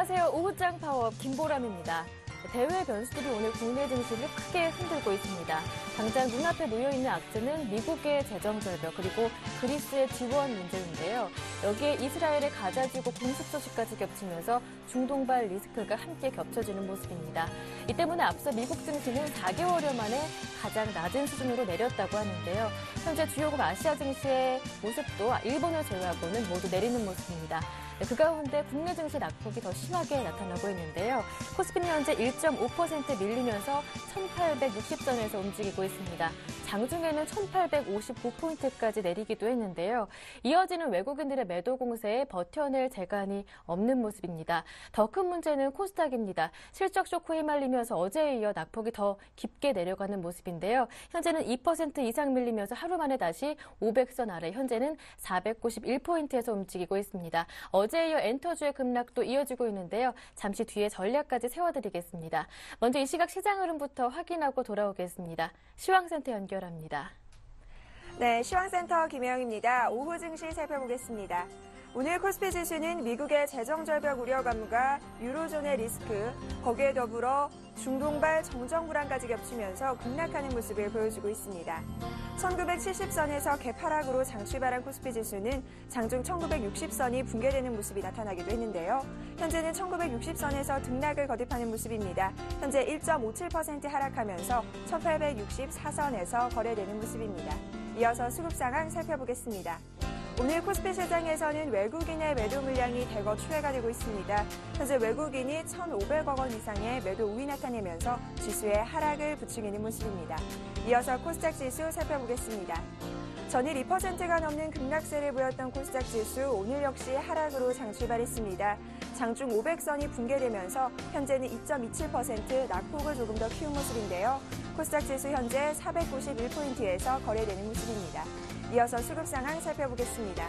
안녕하세요. 오후장 파워업 김보람입니다. 대외 변수들이 오늘 국내 증시를 크게 흔들고 있습니다. 당장 눈앞에 놓여있는 악재는 미국의 재정 절벽 그리고 그리스의 지원 문제인데요. 여기에 이스라엘의 가자지구 공습 소식까지 겹치면서 중동발 리스크가 함께 겹쳐지는 모습입니다. 이 때문에 앞서 미국 증시는 4개월여 만에 가장 낮은 수준으로 내렸다고 하는데요. 현재 주요국 아시아 증시의 모습도 일본을 제외하고는 모두 내리는 모습입니다. 그 가운데 국내 증시 낙폭이 더 심하게 나타나고 있는데요. 코스피는 현재 1.5% 밀리면서 1860선에서 움직이고 있습니다. 장중에는 1859포인트까지 내리기도 했는데요. 이어지는 외국인들의 매도 공세에 버텨낼 재간이 없는 모습입니다. 더 큰 문제는 코스닥입니다. 실적 쇼크에 휘말리면서 어제에 이어 낙폭이 더 깊게 내려가는 모습인데요. 현재는 2% 이상 밀리면서 하루 만에 다시 500선 아래, 현재는 491포인트에서 움직이고 있습니다. 어제에 이어 엔터주의 급락도 이어지고 있는데요. 잠시 뒤에 전략까지 세워드리겠습니다. 먼저 이 시각 시장 흐름부터 확인하고 돌아오겠습니다. 시황센터 연결합니다. 네, 시황센터 김혜영입니다. 오후 증시 살펴보겠습니다. 오늘 코스피 지수는 미국의 재정 절벽 우려감과 유로존의 리스크, 거기에 더불어 중동발 정정 불안까지 겹치면서 급락하는 모습을 보여주고 있습니다. 1970선에서 갭하락으로 장출발한 코스피 지수는 장중 1960선이 붕괴되는 모습이 나타나기도 했는데요. 현재는 1960선에서 등락을 거듭하는 모습입니다. 현재 1.57% 하락하면서 1864선에서 거래되는 모습입니다. 이어서 수급 상황 살펴보겠습니다. 오늘 코스피 시장에서는 외국인의 매도 물량이 대거 추해가 되고 있습니다. 현재 외국인이 1,500억 원 이상의 매도 우위 나타내면서 지수의 하락을 부추기는 모습입니다. 이어서 코스닥 지수 살펴보겠습니다. 전일 2%가 넘는 급락세를 보였던 코스닥 지수 오늘 역시 하락으로 장출발했습니다. 장중 500선이 붕괴되면서 현재는 2.27% 낙폭을 조금 더 키운 모습인데요. 코스닥 지수 현재 491포인트에서 거래되는 모습입니다. 이어서 수급 상황 살펴보겠습니다.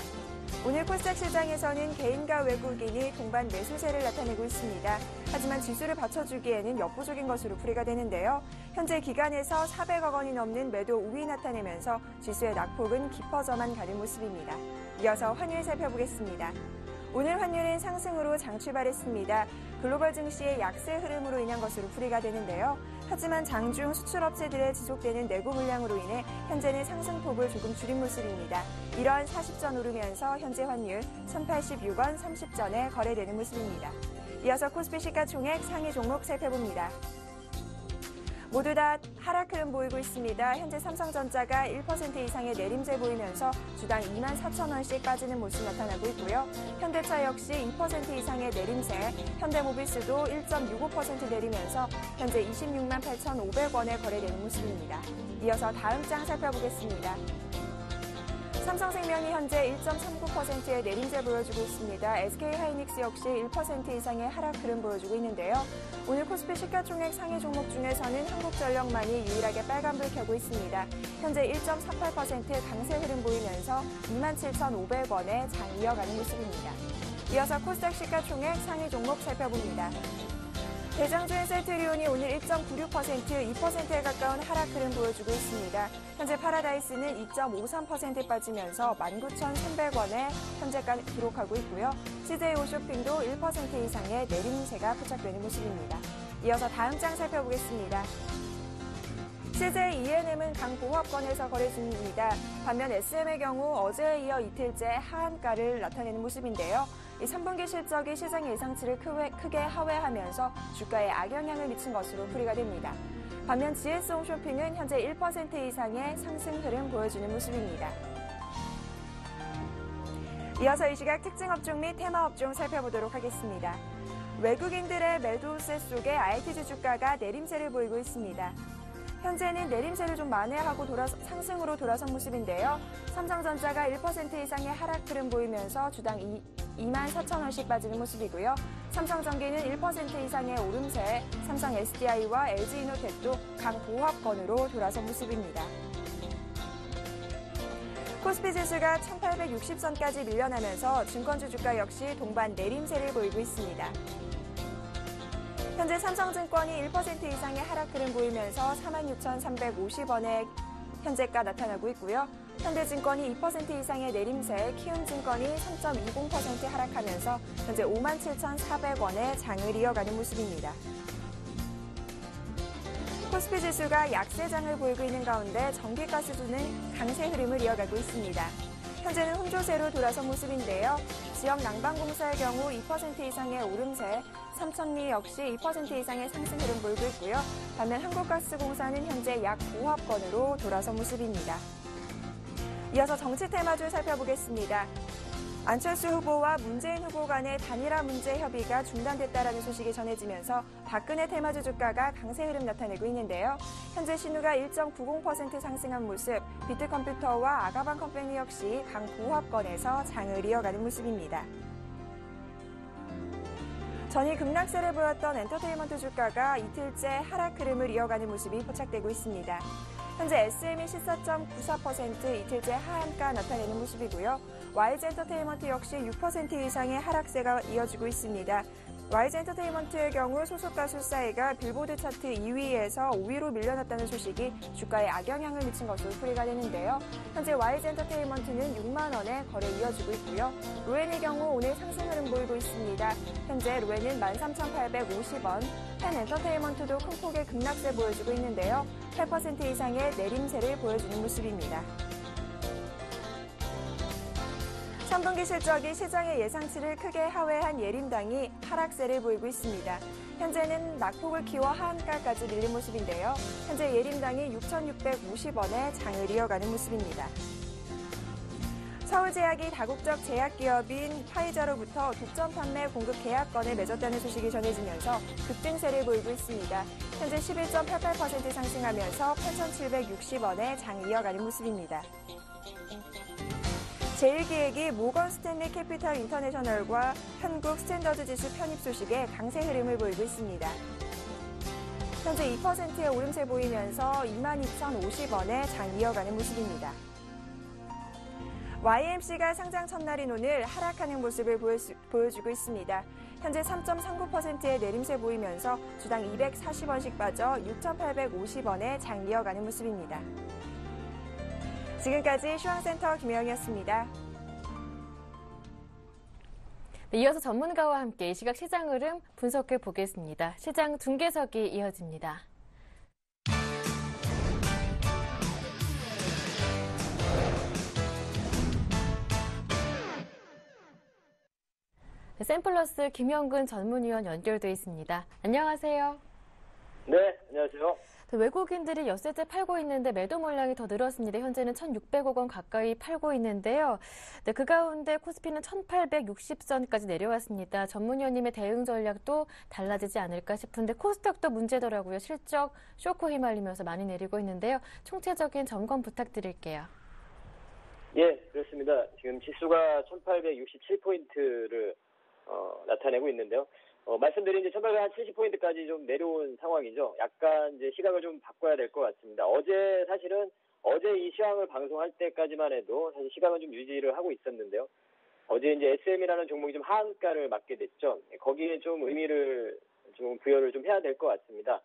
오늘 코스닥 시장에서는 개인과 외국인이 동반 매수세를 나타내고 있습니다. 하지만 지수를 받쳐주기에는 역부족인 것으로 풀이가 되는데요. 현재 기간에서 400억 원이 넘는 매도 우위 나타내면서 지수의 낙폭은 깊어져만 가는 모습입니다. 이어서 환율 살펴보겠습니다. 오늘 환율은 상승으로 장출발했습니다. 글로벌 증시의 약세 흐름으로 인한 것으로 풀이가 되는데요. 하지만 장중 수출업체들의 지속되는 내고 물량으로 인해 현재는 상승폭을 조금 줄인 모습입니다. 이러한 40전 오르면서 현재 환율 1086원 30전에 거래되는 모습입니다. 이어서 코스피 시가총액 상위 종목 살펴봅니다. 모두 다 하락 흐름 보이고 있습니다. 현재 삼성전자가 1% 이상의 내림세 보이면서 주당 24,000원씩 빠지는 모습 나타나고 있고요. 현대차 역시 2% 이상의 내림세, 현대모비스도 1.65% 내리면서 현재 26만 8,500원에 거래되는 모습입니다. 이어서 다음 장 살펴보겠습니다. 삼성생명이 현재 1.39%의 내림세 보여주고 있습니다. SK하이닉스 역시 1% 이상의 하락 흐름 보여주고 있는데요. 오늘 코스피 시가총액 상위 종목 중에서는 한국전력만이 유일하게 빨간불 켜고 있습니다. 현재 1.48% 강세 흐름 보이면서 27,500원에 장 이어가는 모습입니다. 이어서 코스닥 시가총액 상위 종목 살펴봅니다. 대장주의 셀트리온이 오늘 1.96%, 2%에 가까운 하락 흐름 보여주고 있습니다. 현재 파라다이스는 2.53% 빠지면서 19,300원에 현재가 기록하고 있고요. CJ오쇼핑도 1% 이상의 내림세가 포착되는 모습입니다. 이어서 다음 장 살펴보겠습니다. CJ E&M은 강보합권에서 거래 중입니다. 반면 SM의 경우 어제에 이어 이틀째 하한가를 나타내는 모습인데요. 이 3분기 실적이 시장 예상치를 크게 하회하면서 주가에 악영향을 미친 것으로 풀이가 됩니다. 반면 GS홈쇼핑은 현재 1% 이상의 상승 흐름 보여주는 모습입니다. 이어서 이 시각 특징 업종 및 테마 업종 살펴보도록 하겠습니다. 외국인들의 매도세 속에 IT주 주가가 내림세를 보이고 있습니다. 현재는 내림세를 좀 만회하고 상승으로 돌아선 모습인데요. 삼성전자가 1% 이상의 하락 흐름 보이면서 주당 24,000원씩 빠지는 모습이고요. 삼성전기는 1% 이상의 오름세에 삼성 SDI와 LG이노텍도 강보합권으로 돌아선 모습입니다. 코스피 지수가 1860선까지 밀려나면서 증권주 주가 역시 동반 내림세를 보이고 있습니다. 현재 삼성증권이 1% 이상의 하락 흐름 보이면서 46,350원의 현재가 나타나고 있고요. 현대증권이 2% 이상의 내림세, 키움증권이 3.20% 하락하면서 현재 57,400원의 장을 이어가는 모습입니다. 코스피 지수가 약세장을 보이고 있는 가운데 전기가스주는 강세 흐름을 이어가고 있습니다. 현재는 혼조세로 돌아선 모습인데요. 지역 난방공사의 경우 2% 이상의 오름세, 삼천리 역시 2% 이상의 상승 흐름 보이고 있고요. 반면 한국가스공사는 현재 약 5합권으로 돌아선 모습입니다. 이어서 정치 테마주 살펴보겠습니다. 안철수 후보와 문재인 후보 간의 단일화 문제 협의가 중단됐다라는 소식이 전해지면서 박근혜 테마주 주가가 강세 흐름 나타내고 있는데요. 현재 신우가 1.90% 상승한 모습, 비트컴퓨터와 아가방 컴퍼니 역시 강 고합권에서 장을 이어가는 모습입니다. 전일 급락세를 보였던 엔터테인먼트 주가가 이틀째 하락 흐름을 이어가는 모습이 포착되고 있습니다. 현재 SM이 14.94% 이틀째 하한가 나타내는 모습이고요. YG엔터테인먼트 역시 6% 이상의 하락세가 이어지고 있습니다. YG엔터테인먼트의 경우 소속 가수 싸이가 빌보드 차트 2위에서 5위로 밀려났다는 소식이 주가에 악영향을 미친 것으로 풀이가 되는데요. 현재 YG엔터테인먼트는 6만 원의 거래 이어지고 있고요. 로엔의 경우 오늘 상승 흐름 보이고 있습니다. 현재 로엔은 13,850원, 펜엔터테인먼트도 큰 폭의 급락세 보여주고 있는데요. 8% 이상의 내림세를 보여주는 모습입니다. 3분기 실적이 시장의 예상치를 크게 하회한 예림당이 하락세를 보이고 있습니다. 현재는 낙폭을 키워 하한가까지 밀린 모습인데요. 현재 예림당이 6,650원에 장을 이어가는 모습입니다. 서울제약이 다국적 제약기업인 파이자로부터 독점 판매 공급 계약건을 맺었다는 소식이 전해지면서 급등세를 보이고 있습니다. 현재 11.88% 상승하면서 8,760원에 장 이어가는 모습입니다. 제1기획이 모건 스탠리 캐피탈 인터내셔널과 한국 스탠더드 지수 편입 소식에 강세 흐름을 보이고 있습니다. 현재 2%의 오름세 보이면서 22,050원에 장 이어가는 모습입니다. YMC가 상장 첫날인 오늘 하락하는 모습을 보여주고 있습니다. 현재 3.39%의 내림세 보이면서 주당 240원씩 빠져 6,850원에 장 이어가는 모습입니다. 지금까지 시황센터 김혜영이었습니다. 네, 이어서 전문가와 함께 이 시각 시장 흐름 분석해 보겠습니다. 시장 중계석이 이어집니다. 네, 샘플러스 김영근 전문위원 연결돼 있습니다. 안녕하세요. 네, 안녕하세세요. 외국인들이 엿새째 팔고 있는데 매도 물량이 더 늘었습니다. 현재는 1,600억 원 가까이 팔고 있는데요. 네, 그 가운데 코스피는 1,860선까지 내려왔습니다. 전문위원님의 대응 전략도 달라지지 않을까 싶은데 코스닥도 문제더라고요. 실적 쇼크 휘말리면서 많이 내리고 있는데요. 총체적인 점검 부탁드릴게요. 예, 그렇습니다. 지금 지수가 1,867포인트를 나타내고 있는데요. 말씀드린 이제 1,870포인트까지 좀 내려온 상황이죠. 약간 이제 시각을 좀 바꿔야 될 것 같습니다. 어제 이 시황을 방송할 때까지만 해도 사실 시각은 좀 유지를 하고 있었는데요. 어제 이제 SM이라는 종목이 좀 하한가를 맞게 됐죠. 거기에 좀 의미를 좀 부여를 좀 해야 될 것 같습니다.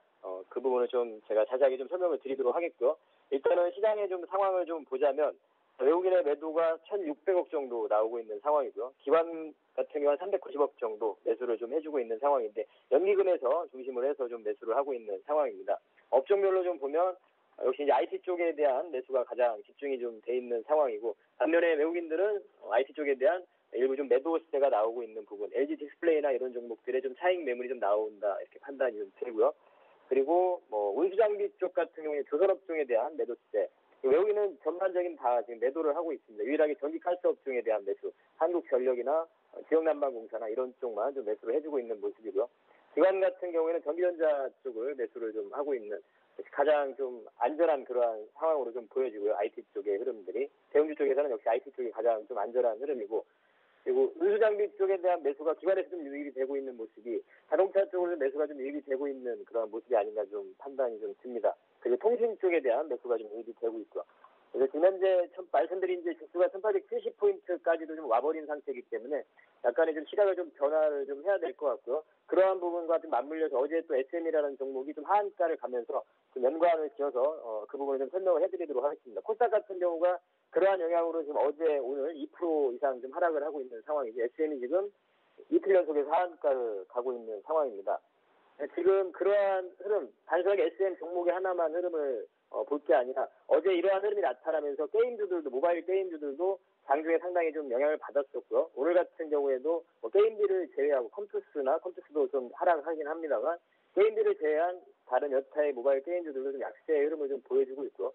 그 부분을 좀 제가 자세하게 좀 설명을 드리도록 하겠고요. 일단은 시장의 좀 상황을 좀 보자면 외국인의 매도가 1,600억 정도 나오고 있는 상황이고요. 기관 같은 경우는 390억 정도 매수를 좀 해주고 있는 상황인데 연기금에서 중심으로 해서 좀 매수를 하고 있는 상황입니다. 업종별로 좀 보면 역시 이제 IT 쪽에 대한 매수가 가장 집중이 좀 돼 있는 상황이고 반면에 외국인들은 IT 쪽에 대한 일부 좀 매도 시세가 나오고 있는 부분, LG 디스플레이나 이런 종목들의 좀 차익 매물이 좀 나온다 이렇게 판단이 좀 되고요. 그리고 운수장비 쪽 같은 경우에 조선업종에 대한 매도 시세. 외국인은 전반적인 다 지금 매도를 하고 있습니다. 유일하게 전기가스 업종에 대한 매수, 한국전력이나 지역난방공사나 이런 쪽만 좀 매수를 해주고 있는 모습이고요. 기관 같은 경우에는 전기전자 쪽을 매수를 좀 하고 있는 가장 좀 안전한 그러한 상황으로 좀 보여지고요. IT 쪽의 흐름들이. 대형주 쪽에서는 역시 IT 쪽이 가장 좀 안전한 흐름이고 그리고 운수장비 쪽에 대한 매수가 기관에서 좀 유입이 되고 있는 모습이 자동차 쪽으로 매수가 좀 유입이 되고 있는 그런 모습이 아닌가 좀 판단이 좀 듭니다. 그리고 통신 쪽에 대한 매수가 좀 유입이 되고 있고요. 그래서 지금 현재 말씀드린 이제 지수가 1870포인트까지도 좀 와버린 상태이기 때문에 약간의 좀 시각을 좀 변화를 좀 해야 될 것 같고요. 그러한 부분과 좀 맞물려서 어제 또 SM이라는 종목이 좀 하한가를 가면서 좀 연관을 지어서 그 부분을 좀 설명을 해드리도록 하겠습니다. 코스닥 같은 경우가 그러한 영향으로 지금 어제 오늘 2% 이상 좀 하락을 하고 있는 상황이죠. SM이 지금 이틀 연속에서 하한가를 가고 있는 상황입니다. 지금 그러한 흐름, 단순하게 SM 종목의 하나만 흐름을 볼 게 아니라 어제 이러한 흐름이 나타나면서 게임주들도, 모바일 게임주들도 장중에 상당히 좀 영향을 받았었고요. 오늘 같은 경우에도 게임기를 제외하고 컴투스도 좀 하락하긴 합니다만 게임기를 제외한 다른 여타의 모바일 게임주들도 좀 약세의 흐름을 좀 보여주고 있고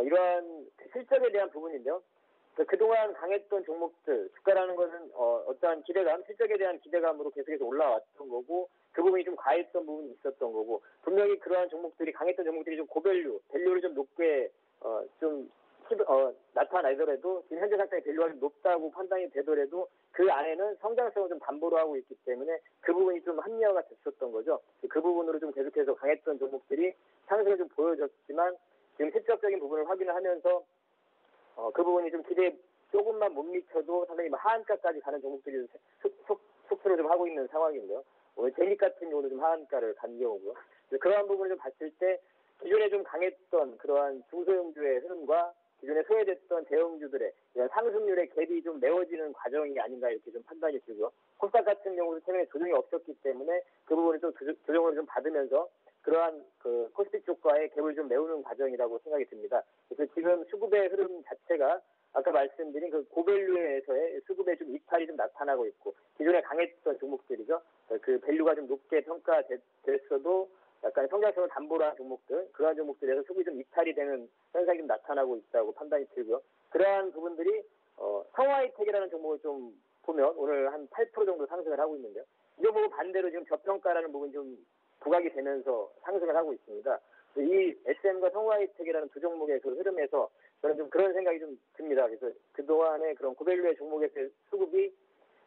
이러한 실적에 대한 부분인데요. 그동안 강했던 종목들, 주가라는 것은 어떠한 기대감, 실적에 대한 기대감으로 계속해서 올라왔던 거고 그 부분이 좀 과했던 부분이 있었던 거고 분명히 그러한 종목들이 강했던 종목들이 좀 밸류를 좀 높게 나타나더라도 지금 현재 상태의 밸류가 좀 높다고 판단이 되더라도 그 안에는 성장성을 좀 담보로 하고 있기 때문에 그 부분이 좀 합리화가 됐었던 거죠. 그 부분으로 좀 계속해서 강했던 종목들이 상승을 좀 보여줬지만 지금 실적적인 부분을 확인을 하면서 그 부분이 좀 기대에 조금만 못 미쳐도 상당히 하한가까지 가는 종목들이 속수를 좀 하고 있는 상황인데요. 오늘 제닉 같은 경우는 좀 하한가를 간 경우고요. 그러한 부분을 좀 봤을 때 기존에 좀 강했던 그러한 중소형주의 흐름과 기존에 소외됐던 대형주들의 이런 상승률의 갭이 좀 메워지는 과정이 아닌가 이렇게 좀 판단이 들고요. 코스닥 같은 경우도 최근에 조정이 없었기 때문에 그 부분을 좀 조정을 좀 받으면서 그러한 그 코스피 쪽과의 갭을 좀 메우는 과정이라고 생각이 듭니다. 그래서 지금 수급의 흐름 자체가 아까 말씀드린 그 고밸류에서의 수급의 좀 이탈이 좀 나타나고 있고 기존에 강했던 종목들이죠. 그 밸류가 좀 높게 평가됐어도 약간 성장성을 담보로 한 종목들, 그러한 종목들에서 수급이 좀 이탈이 되는 현상이 좀 나타나고 있다고 판단이 들고요. 그러한 부분들이 성화이텍이라는 종목을 좀 보면 오늘 한 8% 정도 상승을 하고 있는데요. 이 종목은 반대로 지금 저평가라는 부분이 좀 부각이 되면서 상승을 하고 있습니다. 이 SM과 성화이텍이라는 두 종목의 그 흐름에서 저는 좀 그런 생각이 좀 듭니다. 그래서 그동안의 그런 고밸류의 종목에서의 수급이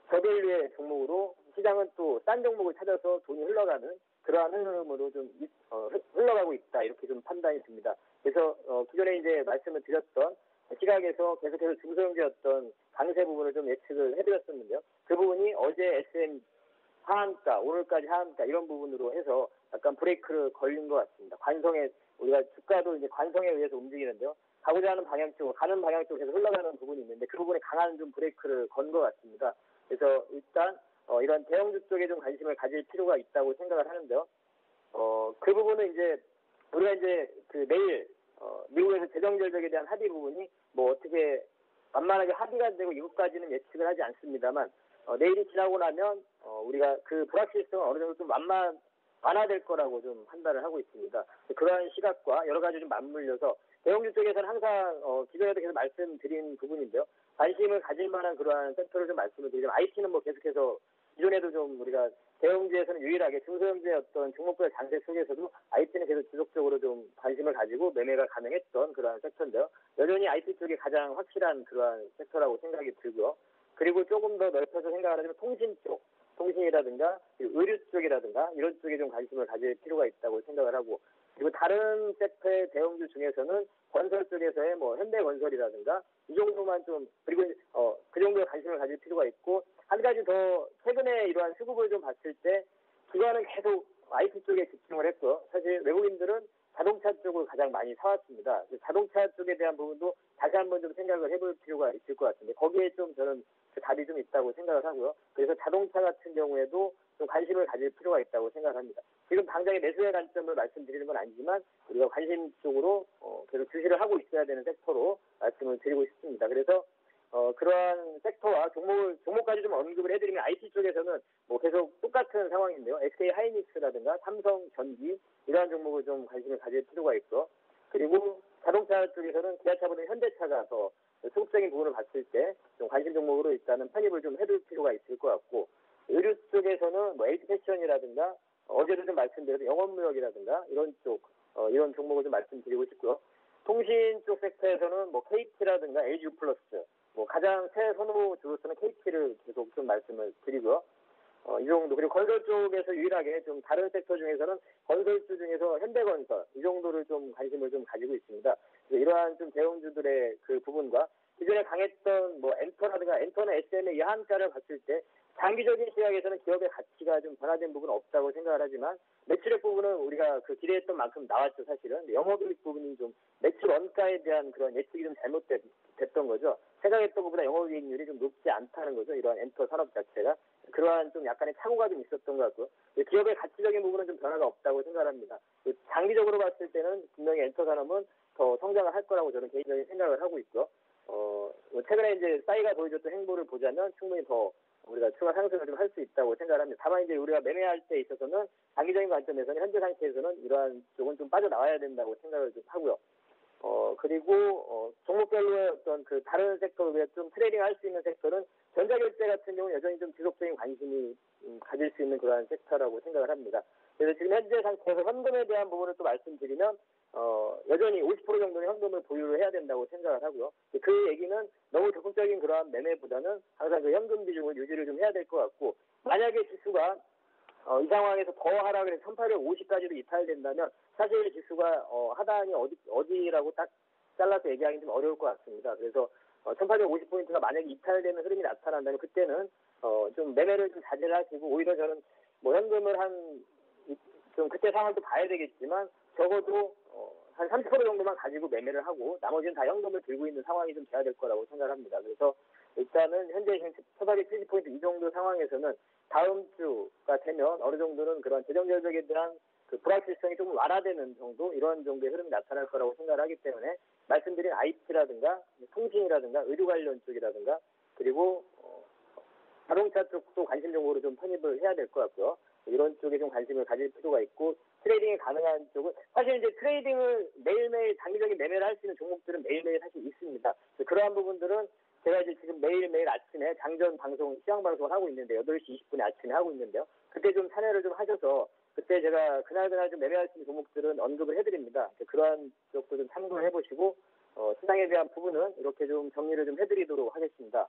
저밸류의 종목으로 시장은 또 딴 종목을 찾아서 돈이 흘러가는 그러한 흐름으로 좀 흘러가고 있다 이렇게 좀 판단이 듭니다. 그래서 기존에 이제 말씀을 드렸던 시각에서 계속해서 중소형주였던 강세 부분을 좀 예측을 해드렸었는데요. 그 부분이 어제 SM 하한가, 오늘까지 하한가 이런 부분으로 해서 약간 브레이크를 걸린 것 같습니다. 우리가 주가도 이제 관성에 의해서 움직이는데요. 가고자 하는 방향 쪽으로, 가는 방향 쪽으로 계속 흘러가는 부분이 있는데 그 부분에 강한 좀 브레이크를 건 것 같습니다. 그래서 일단 이런 대형주 쪽에 좀 관심을 가질 필요가 있다고 생각을 하는데요. 그 부분은 이제 우리가 이제 그 내일 미국에서 재정 절벽에 대한 합의 부분이 뭐 어떻게 만만하게 합의가 되고 이것까지는 예측을 하지 않습니다만 내일이 지나고 나면 우리가 그 불확실성은 어느 정도 좀 완화될 거라고 좀 판단을 하고 있습니다. 그러한 시각과 여러 가지 좀 맞물려서 대형주 쪽에서는 항상 기존에도 계속 말씀드린 부분인데요. 관심을 가질 만한 그러한 섹터를 좀 말씀을 드리자면 IT는 뭐 계속해서 기존에도 좀 우리가 대형주에서는 유일하게 중소형주의 어떤 종목별 장세 속에서도 IT는 계속 지속적으로 좀 관심을 가지고 매매가 가능했던 그러한 섹터인데요. 여전히 IT 쪽이 가장 확실한 그러한 섹터라고 생각이 들고요. 그리고 조금 더 넓혀서 생각을 하자면 통신 쪽, 통신이라든가 의류 쪽이라든가 이런 쪽에 좀 관심을 가질 필요가 있다고 생각을 하고 그리고 다른 섹터의 대형주 중에서는 건설 쪽에서의 뭐 현대건설이라든가 이 정도만 좀 그리고 그 정도의 관심을 가질 필요가 있고 한 가지 더 최근에 이러한 수급을 좀 봤을 때 기관은 계속 IT 쪽에 집중을 했고요. 사실 외국인들은 자동차 쪽을 가장 많이 사왔습니다. 자동차 쪽에 대한 부분도 다시 한번 좀 생각을 해볼 필요가 있을 것 같은데 거기에 좀 저는 그 답이 좀 있다고 생각을 하고요. 그래서 자동차 같은 경우에도 좀 관심을 가질 필요가 있다고 생각을 합니다. 지금 당장의 매수의 관점을 말씀드리는 건 아니지만 우리가 관심 쪽으로 계속 주시를 하고 있어야 되는 섹터로 말씀을 드리고 싶습니다. 그래서 그러한 섹터와 종목까지 좀 언급을 해드리면 IT 쪽에서는 뭐 계속 똑같은 상황인데요. SK 하이닉스라든가 삼성전기 이러한 종목을 좀 관심을 가질 필요가 있고 그리고 자동차 쪽에서는 기아차보다 현대차가 더 수급적인 부분을 봤을 때 좀 관심 종목으로 일단은 편입을 좀 해둘 필요가 있을 것 같고 의류 쪽에서는 뭐 LG 패션이라든가 어제도 좀 말씀드렸던 영업무역이라든가 이런 쪽 이런 종목을 좀 말씀드리고 싶고요. 통신 쪽 섹터에서는 뭐 KT라든가 LG U+, 뭐 가장 새 선호주로서는 KT를 계속 좀 말씀을 드리고요. 이 정도. 그리고 건설 쪽에서 유일하게 좀 다른 섹터 중에서는 건설주 중에서 현대건설 이 정도를 좀 관심을 좀 가지고 있습니다. 그래서 이러한 좀 대형주들의 그 부분과 기존에 강했던 뭐 엔터라든가 엔터나 SM의 이 한가를 봤을 때 장기적인 시각에서는 기업의 가치가 좀 변화된 부분은 없다고 생각을 하지만 매출액 부분은 우리가 그 기대했던 만큼 나왔죠, 사실은. 영업이익 부분이 좀 매출 원가에 대한 그런 예측이 좀 잘못됐던 거죠. 생각했던 것보다 영업이익률이 좀 높지 않다는 거죠. 이러한 엔터 산업 자체가. 그러한 좀 약간의 착오가 좀 있었던 것 같고 기업의 가치적인 부분은 좀 변화가 없다고 생각합니다. 장기적으로 봤을 때는 분명히 엔터 산업은 더 성장을 할 거라고 저는 개인적인 생각을 하고 있고요. 최근에 이제 싸이가 보여줬던 행보를 보자면 충분히 더 우리가 추가 상승을 좀 할 수 있다고 생각을 합니다. 다만 이제 우리가 매매할 때 있어서는 장기적인 관점에서는 현재 상태에서는 이러한 쪽은 좀 빠져나와야 된다고 생각을 좀 하고요. 그리고 종목별로의 어떤 그 다른 섹터에 좀 트레이딩 할 수 있는 섹터는 전자결제 같은 경우는 여전히 좀 지속적인 관심이 가질 수 있는 그러한 섹터라고 생각을 합니다. 그래서 지금 현재 상태에서 현금에 대한 부분을 또 말씀드리면 여전히 50% 정도는 현금을 보유를 해야 된다고 생각을 하고요. 그 얘기는 너무 적극적인 그러한 매매보다는 항상 그 현금 비중을 유지를 좀 해야 될 것 같고 만약에 지수가 이 상황에서 더 하락을 해서 1850까지도 이탈된다면 사실 지수가 하단이 어디라고 딱 잘라서 얘기하기는 좀 어려울 것 같습니다. 그래서 1850포인트가 만약에 이탈되는 흐름이 나타난다면 그때는 좀 매매를 좀 자제를 하시고 오히려 저는 뭐 현금을 좀 그때 상황도 봐야 되겠지만 적어도 한 30% 정도만 가지고 매매를 하고 나머지는 다 현금을 들고 있는 상황이 좀 돼야 될 거라고 생각을 합니다. 그래서 일단은 현재 1870포인트 이 정도 상황에서는 다음 주가 되면 어느 정도는 그런 재정 절벽에 대한 그 불확실성이 조금 완화되는 정도 이런 정도의 흐름이 나타날 거라고 생각을 하기 때문에 말씀드린 IT라든가 통신이라든가 의료 관련 쪽이라든가 그리고 자동차 쪽도 관심 정보로 좀 편입을 해야 될 것 같고요. 이런 쪽에 좀 관심을 가질 필요가 있고 트레이딩이 가능한 쪽은 사실 이제 트레이딩을 매일매일 장기적인 매매를 할 수 있는 종목들은 매일매일 사실 있습니다. 그러한 부분들은 제가 이제 지금 매일매일 아침에 장전 방송, 시황 방송을 하고 있는데 8시 20분에 아침에 하고 있는데요. 그때 좀 참여를 좀 하셔서 그때 제가 그날 좀 매매할 수 있는 종목들은 언급을 해드립니다. 그러한 쪽도 좀 참고를 해보시고 시장에 대한 부분은 이렇게 좀 정리를 좀 해드리도록 하겠습니다.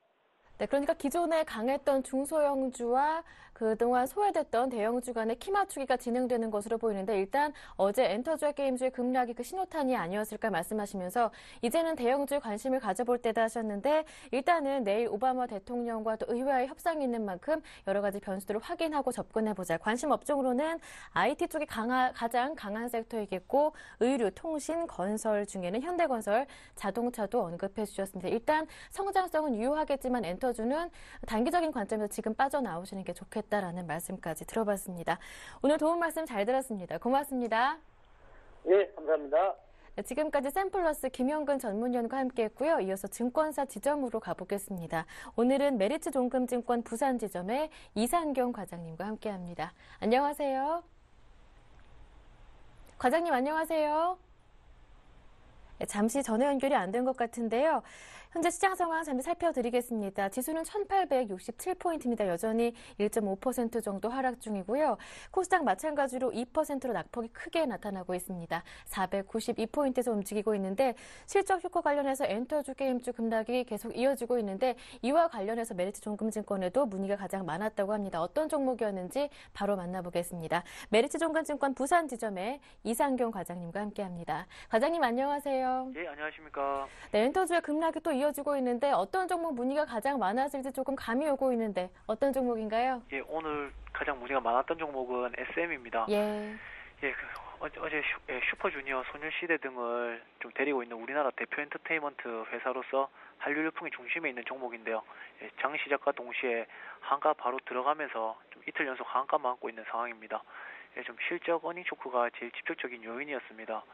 네, 그러니까 기존에 강했던 중소형주와 그동안 소외됐던 대형주 간의 키 맞추기가 진행되는 것으로 보이는데 일단 어제 엔터주와 게임주의 급락이 그 신호탄이 아니었을까 말씀하시면서 이제는 대형주에 관심을 가져볼 때다 하셨는데 일단은 내일 오바마 대통령과 또 의회와의 협상이 있는 만큼 여러 가지 변수들을 확인하고 접근해보자. 관심 업종으로는 IT 쪽이 가장 강한 섹터이겠고 의류, 통신, 건설 중에는 현대건설, 자동차도 언급해 주셨습니다. 일단 성장성은 유효하겠지만 엔터주는 단기적인 관점에서 지금 빠져나오시는 게 좋겠다라는 말씀까지 들어봤습니다. 오늘 도움 말씀 잘 들었습니다. 고맙습니다. 네, 감사합니다. 네, 지금까지 샘플러스 김영근 전문위원과 함께했고요. 이어서 증권사 지점으로 가보겠습니다. 오늘은 메리츠 종금증권 부산 지점의 이상경 과장님과 함께합니다. 안녕하세요. 과장님 안녕하세요. 네, 잠시 전화 연결이 안 된 것 같은데요. 현재 시장 상황 잠시 살펴드리겠습니다. 지수는 1867포인트입니다. 여전히 1.5% 정도 하락 중이고요. 코스닥 마찬가지로 2%로 낙폭이 크게 나타나고 있습니다. 492포인트에서 움직이고 있는데 실적 효과 관련해서 엔터주, 게임주 급락이 계속 이어지고 있는데 이와 관련해서 메리츠 종금증권에도 문의가 가장 많았다고 합니다. 어떤 종목이었는지 바로 만나보겠습니다. 메리츠 종금증권 부산 지점의 이상경 과장님과 함께합니다. 과장님 안녕하세요. 예, 안녕하십니까. 네, 엔터주의 급락이 또 이어지고 있는데 어떤 종목 문의가 가장 많았을지 조금 감이 오고 있는데 어떤 종목인가요? 예, 오늘 가장 문의가 많았던 종목은 SM입니다. 예. 예, 어제 슈퍼주니어, 소녀시대 등을 좀 데리고 있는 우리나라 대표 엔터테인먼트 회사로서 한류 열풍의 중심에 있는 종목인데요. 예, 장 시작과 동시에 한가 바로 들어가면서 좀 이틀 연속 한가만 안고 있는 상황입니다. 예, 좀 실적 어닝 쇼크가 제일 직접적인 요인이었습니다.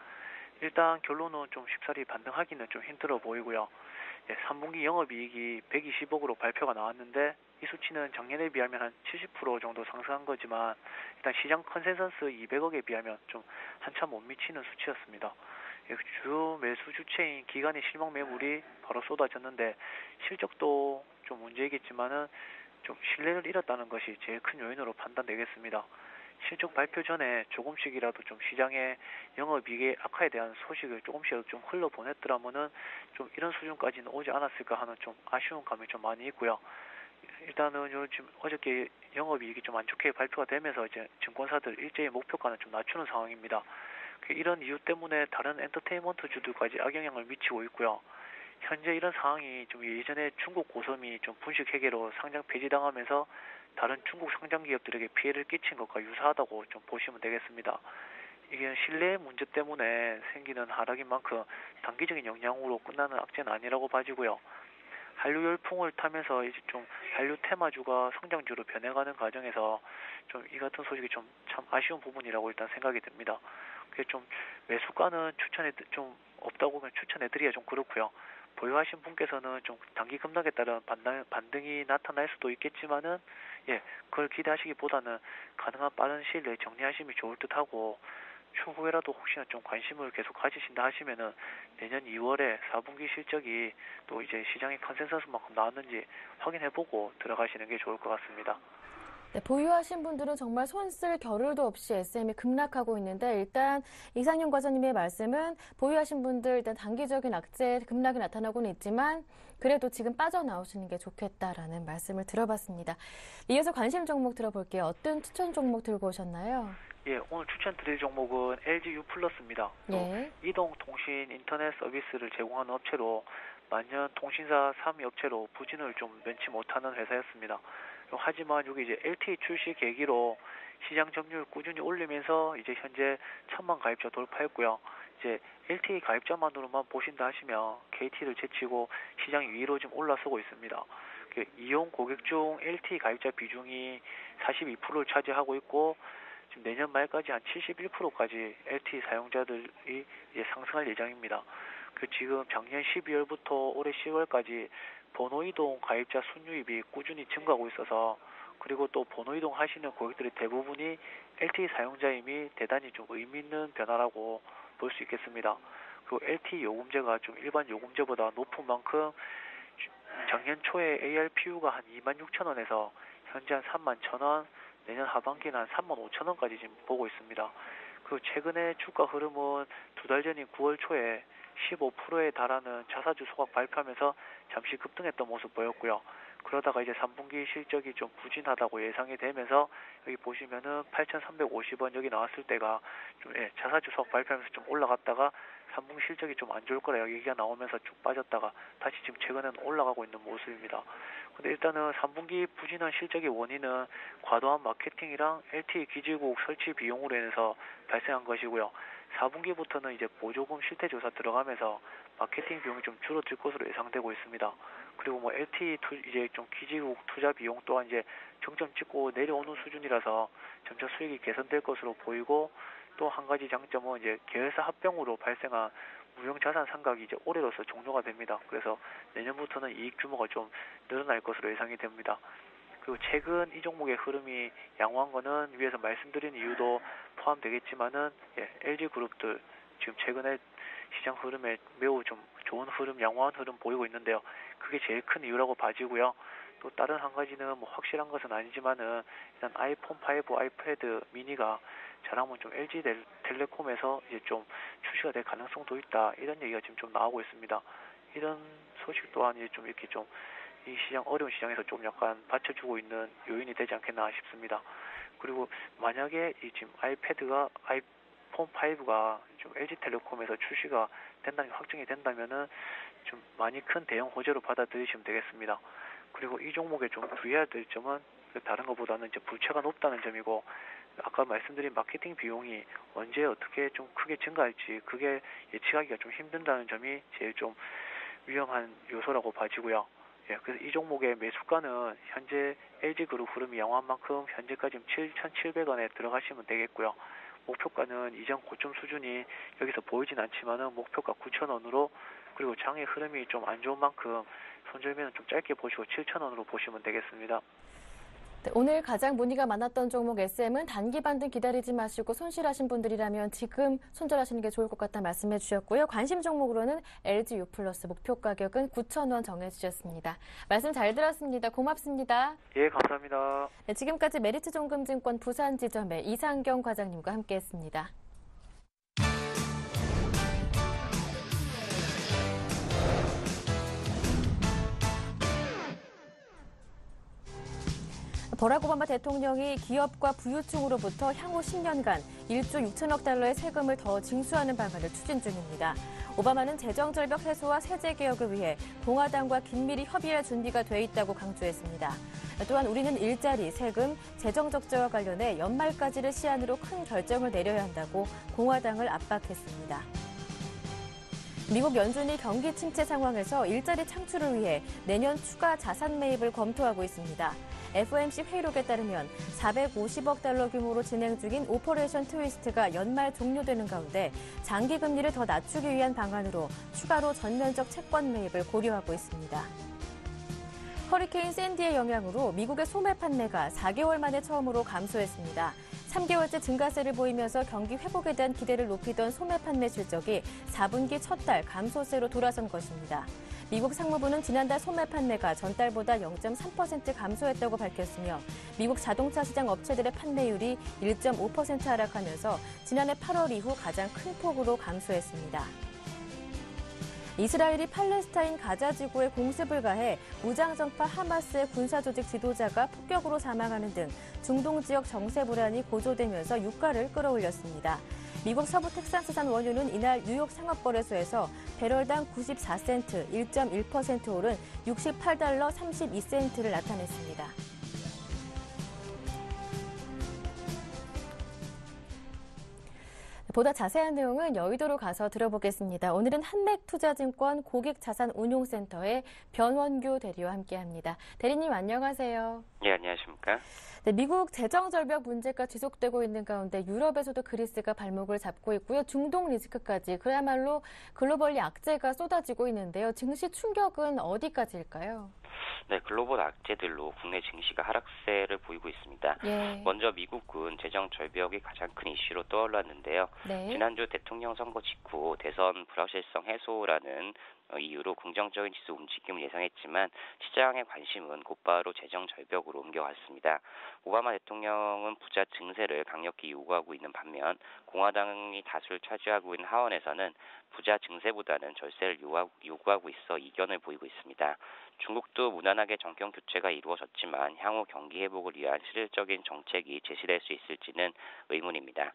일단 결론은 좀 쉽사리 반등하기는 좀 힘들어 보이고요. 예, 3분기 영업이익이 120억으로 발표가 나왔는데 이 수치는 작년에 비하면 한 70% 정도 상승한 거지만 일단 시장 컨센서스 200억에 비하면 좀 한참 못 미치는 수치였습니다. 예, 주 매수 주체인 기관의 실망 매물이 바로 쏟아졌는데 실적도 좀 문제이겠지만은 좀 신뢰를 잃었다는 것이 제일 큰 요인으로 판단되겠습니다. 실적 발표 전에 조금씩이라도 좀 시장의 영업이익의 악화에 대한 소식을 조금씩 좀 흘러보냈더라면은 좀 이런 수준까지는 오지 않았을까 하는 좀 아쉬운 감이 좀 많이 있고요. 일단은 지금 어저께 영업이익이 좀 안 좋게 발표가 되면서 이제 증권사들 일제히 목표가는 좀 낮추는 상황입니다. 이런 이유 때문에 다른 엔터테인먼트주들까지 악영향을 미치고 있고요. 현재 이런 상황이 좀 예전에 중국 고섬이 좀 분식 회계로 상장 폐지당하면서 다른 중국 상장 기업들에게 피해를 끼친 것과 유사하다고 좀 보시면 되겠습니다. 이게 신뢰 문제 때문에 생기는 하락인 만큼 단기적인 영향으로 끝나는 악재는 아니라고 봐지고요. 한류 열풍을 타면서 이제 좀 한류 테마주가 성장주로 변해가는 과정에서 좀 이 같은 소식이 좀 참 아쉬운 부분이라고 일단 생각이 듭니다. 그게 좀 매수가는 좀 없다고 보면 추천해드리기가 좀 그렇고요. 보유하신 분께서는 좀 단기 급락에 따른 반등이 나타날 수도 있겠지만은 그걸 기대하시기보다는 가능한 빠른 시일 내에 정리하심이 좋을 듯하고 추후에라도 혹시나 좀 관심을 계속 가지신다 하시면은 내년 2월에 4분기 실적이 또 이제 시장의 컨센서스만큼 나왔는지 확인해보고 들어가시는 게 좋을 것 같습니다. 네, 보유하신 분들은 정말 손쓸 겨를도 없이 SM이 급락하고 있는데 일단 이상윤 과장님의 말씀은 보유하신 분들 일단 단기적인 악재 급락이 나타나고는 있지만 그래도 지금 빠져나오시는 게 좋겠다라는 말씀을 들어봤습니다. 이어서 관심 종목 들어볼게요. 어떤 추천 종목 들고 오셨나요? 오늘 추천드릴 종목은 LG U+입니다. 이동통신 인터넷 서비스를 제공하는 업체로 만년 통신사 3위 업체로 부진을 좀 면치 못하는 회사였습니다. 하지만 여기 이제 LTE 출시 계기로 시장 점유율 꾸준히 올리면서 이제 현재 1,000만 가입자 돌파했고요. 이제 LTE 가입자만으로만 보신다 하시면 KT를 제치고 시장 2위로 지금 올라서고 있습니다. 이용 고객 중 LTE 가입자 비중이 42%를 차지하고 있고 지금 내년 말까지 한 71%까지 LTE 사용자들이 이제 상승할 예정입니다. 지금 작년 12월부터 올해 10월까지 번호이동 가입자 순유입이 꾸준히 증가하고 있어서 그리고 또 번호이동 하시는 고객들의 대부분이 LTE 사용자임이 대단히 좀 의미 있는 변화라고 볼 수 있겠습니다. 그리고 LTE 요금제가 좀 일반 요금제보다 높은 만큼 작년 초에 ARPU가 한 26,000원에서 현재 한 31,000원, 내년 하반기는 한 35,000원까지 지금 보고 있습니다. 그리고 최근에 주가 흐름은 2달 전인 9월 초에 15%에 달하는 자사주 소각 발표하면서 잠시 급등했던 모습 보였고요. 그러다가 이제 3분기 실적이 좀 부진하다고 예상이 되면서 여기 보시면은 8,350원 여기 나왔을 때가 좀 자사주 소각 발표하면서 좀 올라갔다가 3분기 실적이 좀 안 좋을 거라 얘기가 나오면서 쭉 빠졌다가 다시 지금 최근에는 올라가고 있는 모습입니다. 근데 일단은 3분기 부진한 실적의 원인은 과도한 마케팅이랑 LTE 기지국 설치 비용으로 인해서 발생한 것이고요. 4분기부터는 이제 보조금 실태조사 들어가면서 마케팅 비용이 좀 줄어들 것으로 예상되고 있습니다. 그리고 뭐 LTE 이제 좀 기지국 투자 비용 또한 이제 정점 찍고 내려오는 수준이라서 점차 수익이 개선될 것으로 보이고 또 한 가지 장점은 이제 계열사 합병으로 발생한 무형자산 상각이 이제 올해로서 종료가 됩니다. 그래서 내년부터는 이익 규모가 좀 늘어날 것으로 예상이 됩니다. 그리고 최근 이 종목의 흐름이 양호한 거는 위에서 말씀드린 이유도 포함되겠지만은 LG그룹들 지금 최근에 시장 흐름에 매우 좀 좋은 흐름, 양호한 흐름 보이고 있는데요. 그게 제일 큰 이유라고 봐지고요. 또 다른 한 가지는 뭐 확실한 것은 아니지만은 일단 아이폰 5, 아이패드 미니가 자랑은 좀 LG텔레콤에서 이제 좀 출시가 될 가능성도 있다. 이런 얘기가 지금 좀 나오고 있습니다. 이런 소식 또한 이제 좀 이렇게 좀 이 시장 어려운 시장에서 좀 약간 받쳐주고 있는 요인이 되지 않겠나 싶습니다. 그리고 만약에 이 지금 아이폰 5가 좀 LG텔레콤에서 출시가 된다면 확정이 된다면은 좀 많이 큰 대형 호재로 받아들이시면 되겠습니다. 그리고 이 종목에 좀 주의해야 될 점은 다른 것보다는 이제 부채가 높다는 점이고 아까 말씀드린 마케팅 비용이 언제 어떻게 좀 크게 증가할지 그게 예측하기가 좀 힘든다는 점이 제일 좀 위험한 요소라고 봐지고요. 그래서 이 종목의 매수가는 현재 LG그룹 흐름이 양호한 만큼 현재까지 7,700원에 들어가시면 되겠고요. 목표가는 이전 고점 수준이 여기서 보이진 않지만은 목표가 9,000원으로 그리고 장의 흐름이 좀 안 좋은 만큼 손절매는 좀 짧게 보시고 7,000원으로 보시면 되겠습니다. 네, 오늘 가장 문의가 많았던 종목 SM은 단기 반등 기다리지 마시고 손실하신 분들이라면 지금 손절하시는 게 좋을 것 같다 말씀해 주셨고요. 관심 종목으로는 LG U+ 목표 가격은 9,000원 정해주셨습니다. 말씀 잘 들었습니다. 고맙습니다. 예, 감사합니다. 네, 지금까지 메리츠종금증권 부산지점의 이상경 과장님과 함께했습니다. 버락 오바마 대통령이 기업과 부유층으로부터 향후 10년간 1조 6천억 달러의 세금을 더 징수하는 방안을 추진 중입니다. 오바마는 재정절벽 해소와 세제 개혁을 위해 공화당과 긴밀히 협의할 준비가 돼 있다고 강조했습니다. 또한 우리는 일자리, 세금, 재정 적자와 관련해 연말까지를 시한으로 큰 결정을 내려야 한다고 공화당을 압박했습니다. 미국 연준이 경기 침체 상황에서 일자리 창출을 위해 내년 추가 자산 매입을 검토하고 있습니다. FOMC 회의록에 따르면 450억 달러 규모로 진행 중인 오퍼레이션 트위스트가 연말 종료되는 가운데 장기 금리를 더 낮추기 위한 방안으로 추가로 전면적 채권 매입을 고려하고 있습니다. 허리케인 샌디의 영향으로 미국의 소매 판매가 4개월 만에 처음으로 감소했습니다. 3개월째 증가세를 보이면서 경기 회복에 대한 기대를 높이던 소매 판매 실적이 4분기 첫 달 감소세로 돌아선 것입니다. 미국 상무부는 지난달 소매 판매가 전달보다 0.3% 감소했다고 밝혔으며 미국 자동차 시장 업체들의 판매율이 1.5% 하락하면서 지난해 8월 이후 가장 큰 폭으로 감소했습니다. 이스라엘이 팔레스타인 가자 지구에 공습을 가해 무장정파 하마스의 군사조직 지도자가 폭격으로 사망하는 등 중동 지역 정세 불안이 고조되면서 유가를 끌어올렸습니다. 미국 서부 텍사스산 원유는 이날 뉴욕 상업거래소에서 배럴당 94센트, 1.1% 오른 68달러 32센트를 나타냈습니다. 보다 자세한 내용은 여의도로 가서 들어보겠습니다. 오늘은 한맥투자증권 고객자산운용센터의 변원규 대리와 함께합니다. 대리님 안녕하세요. 예, 안녕하십니까? 네, 미국 재정절벽 문제가 지속되고 있는 가운데 유럽에서도 그리스가 발목을 잡고 있고요. 중동 리스크까지 그야말로 글로벌 악재가 쏟아지고 있는데요. 증시 충격은 어디까지일까요? 네, 글로벌 악재들로 국내 증시가 하락세를 보이고 있습니다. 예. 먼저 미국은 재정 절벽이 가장 큰 이슈로 떠올랐는데요. 네. 지난주 대통령 선거 직후 대선 불확실성 해소라는 이유로 긍정적인 지수 움직임을 예상했지만 시장의 관심은 곧바로 재정 절벽으로 옮겨갔습니다. 오바마 대통령은 부자 증세를 강력히 요구하고 있는 반면 공화당이 다수를 차지하고 있는 하원에서는 부자 증세보다는 절세를 요구하고 있어 이견을 보이고 있습니다. 중국도 무난하게 정권 교체가 이루어졌지만 향후 경기 회복을 위한 실질적인 정책이 제시될 수 있을지는 의문입니다.